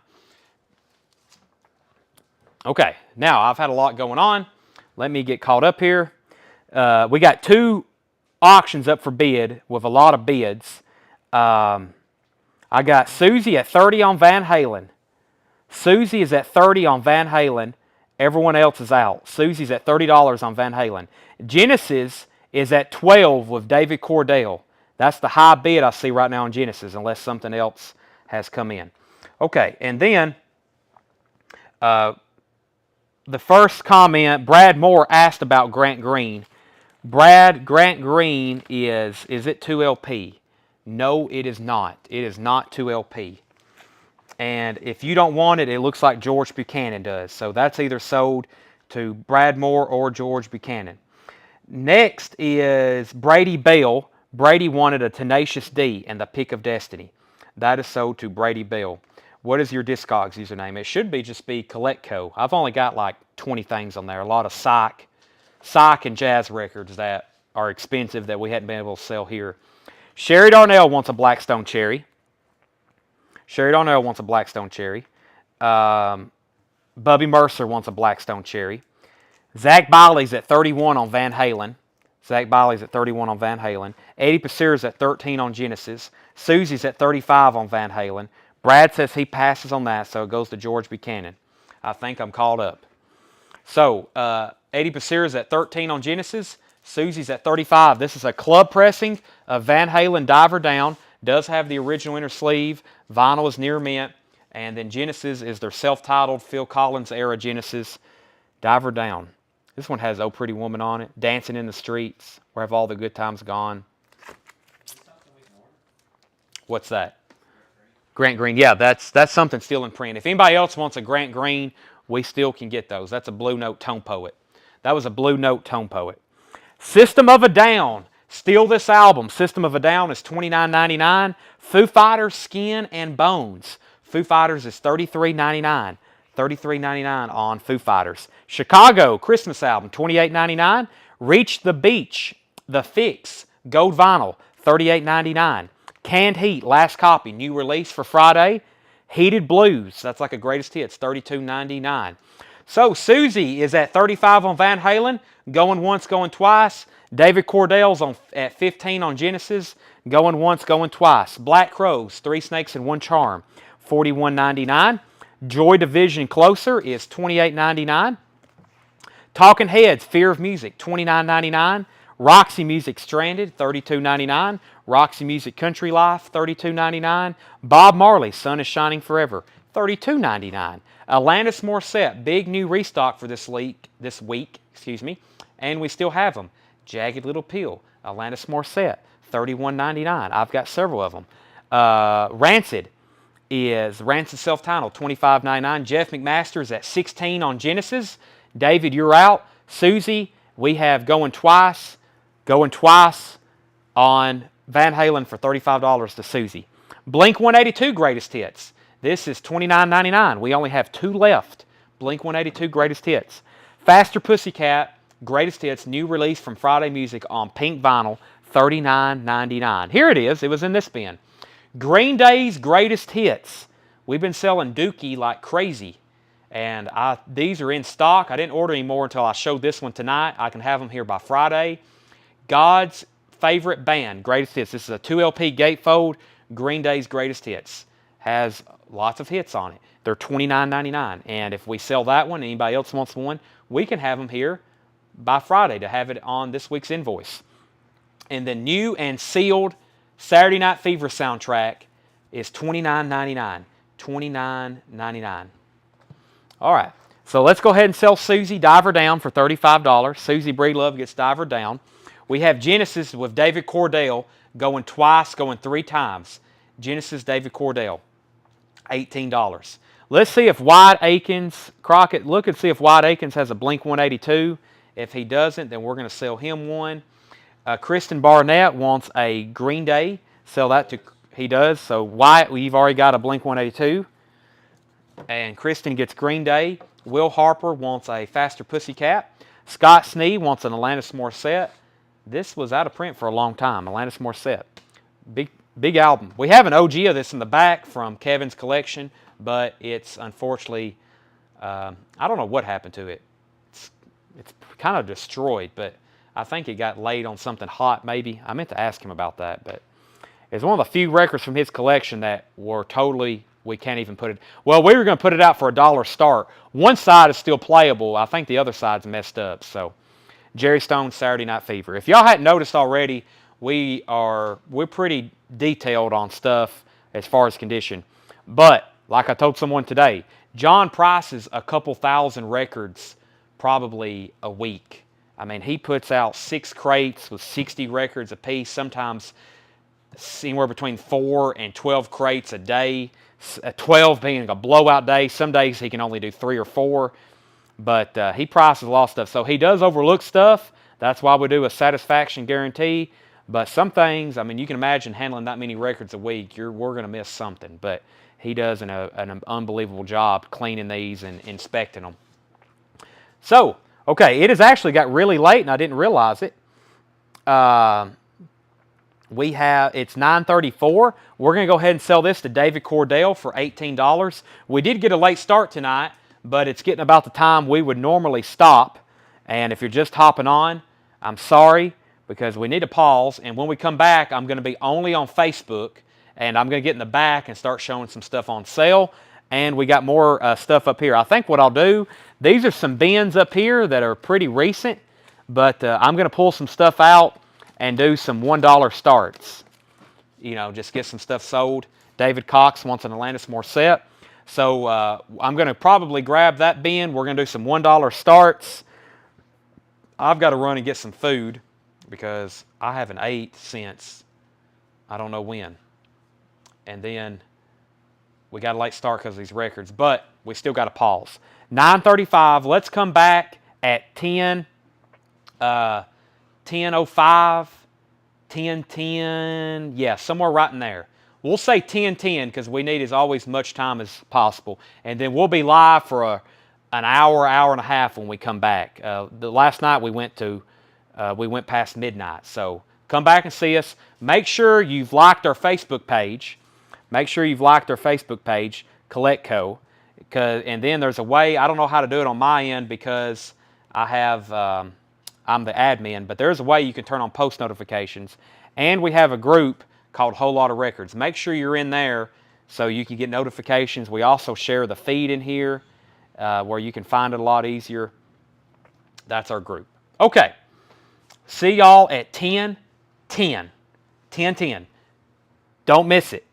Okay, now I've had a lot going on. Let me get caught up here. We got 2 auctions up for bid with a lot of bids. I got Susie at 30 on Van Halen. Susie is at 30 on Van Halen. Everyone else is out. Susie's at $30 on Van Halen. Genesis is at 12 with David Cordell. That's the high bid I see right now on Genesis, unless something else has come in. Okay, and then the first comment, Brad Moore asked about Grant Green. Grant Green is it 2LP? No, it is not. It is not 2LP. And if you don't want it, it looks like George Buchanan does. So that's either sold to Brad Moore or George Buchanan. Next is Brady Bell. Brady wanted a Tenacious D and the Pick of Destiny. That is sold to Brady Bell. What is your Discogs username? It should just be CollectCo. I've only got like 20 things on there. A lot of psych and jazz records that are expensive that we hadn't been able to sell here. Sherry Darnell wants a Blackstone Cherry. Sherry Darnell wants a Blackstone Cherry. Bubby Mercer wants a Blackstone Cherry. Zach Biley's at 31 on Van Halen. Zach Biley's at 31 on Van Halen. Eddie Pasira's at 13 on Genesis. Susie's at 35 on Van Halen. Brad says he passes on that, so it goes to George Buchanan. I think I'm caught up. So, Eddie Pasira's at 13 on Genesis. Susie's at 35. This is a club pressing of Van Halen Diver Down. Does have the original inner sleeve. Vinyl is near mint. And then Genesis is their self-titled Phil Collins era Genesis Diver Down. This one has Oh Pretty Woman on it. Dancing in the Streets. Where Have All the Good Times Gone? What's that? Grant Green. Yeah, that's something still in print. If anybody else wants a Grant Green, we still can get those. That's a Blue Note Tone Poet. That was a Blue Note Tone Poet. System of a Down. Steal this album. System of a Down is $29.99. Foo Fighters, Skin and Bones. Foo Fighters is $33.99. $33.99 on Foo Fighters. Chicago Christmas album, $28.99. Reach the Beach, The Fix, Gold Vinyl, $38.99. Canned Heat, last copy, new release for Friday. Heated Blues, that's like a greatest hits, $32.99. So Susie is at 35 on Van Halen, going once, going twice. David Cordell's at 15 on Genesis, going once, going twice. Black Crowes, 3 Snakes and 1 Charm, $41.99. Joy Division Closer is $28.99. Talking Heads, Fear of Music, $29.99. Roxy Music Stranded, $32.99. Roxy Music Country Life, $32.99. Bob Marley, Sun is Shining Forever, $32.99. Alanis Morissette, big new restock for this week, and we still have them. Jagged Little Pill, Alanis Morissette, $31.99. I've got several of them. Rancid self-titled, $25.99. Jeff McMaster's at 16 on Genesis. David, you're out. Susie, we have Going Twice on Van Halen for $35 to Susie. Blink 182 Greatest Hits. This is $29.99. We only have 2 left Blink-182 Greatest Hits. Faster Pussycat Greatest Hits, new release from Friday Music on pink vinyl, $39.99. Here it is. It was in this bin. Green Day's Greatest Hits. We've been selling Dookie like crazy. And these are in stock. I didn't order any more until I showed this one tonight. I can have them here by Friday. God's Favorite Band, Greatest Hits. This is a 2LP gatefold. Green Day's Greatest Hits. Has lots of hits on it. They're $29.99. And if we sell that one, anybody else wants one, we can have them here by Friday to have it on this week's invoice. And the new and sealed Saturday Night Fever soundtrack is $29.99. $29.99. All right, so let's go ahead and sell Susie Diver Down for $35. Susie Breedlove gets Diver Down. We have Genesis with David Cordell going twice, going 3 times. Genesis, David Cordell, $18. Let's see if Wyatt Akins, Crockett, look and see if Wyatt Akins has a Blink-182. If he doesn't, then we're going to sell him one. Kristen Barnett wants a Green Day. Sell that to, he does. So Wyatt, we've already got a Blink-182. And Kristen gets Green Day. Will Harper wants a Faster Pussycat. Scott Snee wants an Alanis Morissette. This was out of print for a long time, Alanis Morissette. Big album. We have an OG of this in the back from Kevin's collection, but it's unfortunately, I don't know what happened to it. It's kind of destroyed, but I think it got laid on something hot maybe. I meant to ask him about that, but it's one of the few records from his collection that were totally, we can't even put it. Well, we were going to put it out for $1 start. One side is still playable. I think the other side's messed up. So, Jerry Stone's Saturday Night Fever. If y'all hadn't noticed already, we're pretty detailed on stuff as far as condition. But, like I told someone today, John prices a couple thousand records probably a week. I mean, he puts out 6 crates with 60 records a piece, sometimes anywhere between 4 and 12 crates a day. 12 being a blowout day. Some days he can only do 3 or 4. But he prices a lot of stuff. So he does overlook stuff. That's why we do a satisfaction guarantee. But some things, I mean, you can imagine handling that many records a week, we're going to miss something. But he does an unbelievable job cleaning these and inspecting them. So, okay, it has actually got really late and I didn't realize it. It's 9:34. We're going to go ahead and sell this to David Cordell for $18. We did get a late start tonight, but it's getting about the time we would normally stop. And if you're just hopping on, I'm sorry, because we need to pause. And when we come back, I'm going to be only on Facebook, and I'm going to get in the back and start showing some stuff on sale. And we got more stuff up here. I think what I'll do, these are some bins up here that are pretty recent, but I'm going to pull some stuff out and do some $1 starts. You know, just get some stuff sold. David Cox wants an Alanis Morissette. So I'm going to probably grab that bin. We're going to do some $1 starts. I've got to run and get some food because I haven't ate since I don't know when. And then we got a late start because of these records, but we still got to pause. 9:35. Let's come back at 10:05, 10:10. Yeah, somewhere right in there. We'll say 10:10 because we need as always much time as possible, and then we'll be live for an hour, hour and a half when we come back. The last night we went past midnight, so come back and see us. Make sure you've liked our Facebook page. Make sure you've liked our Facebook page, CollectCo, and then there's a way, I don't know how to do it on my end because I'm the admin, but there's a way you can turn on post notifications. And we have a group called Whole Lot of Records. Make sure you're in there so you can get notifications. We also share the feed in here where you can find it a lot easier. That's our group. Okay. See y'all at 10:10. 10:10. Don't miss it.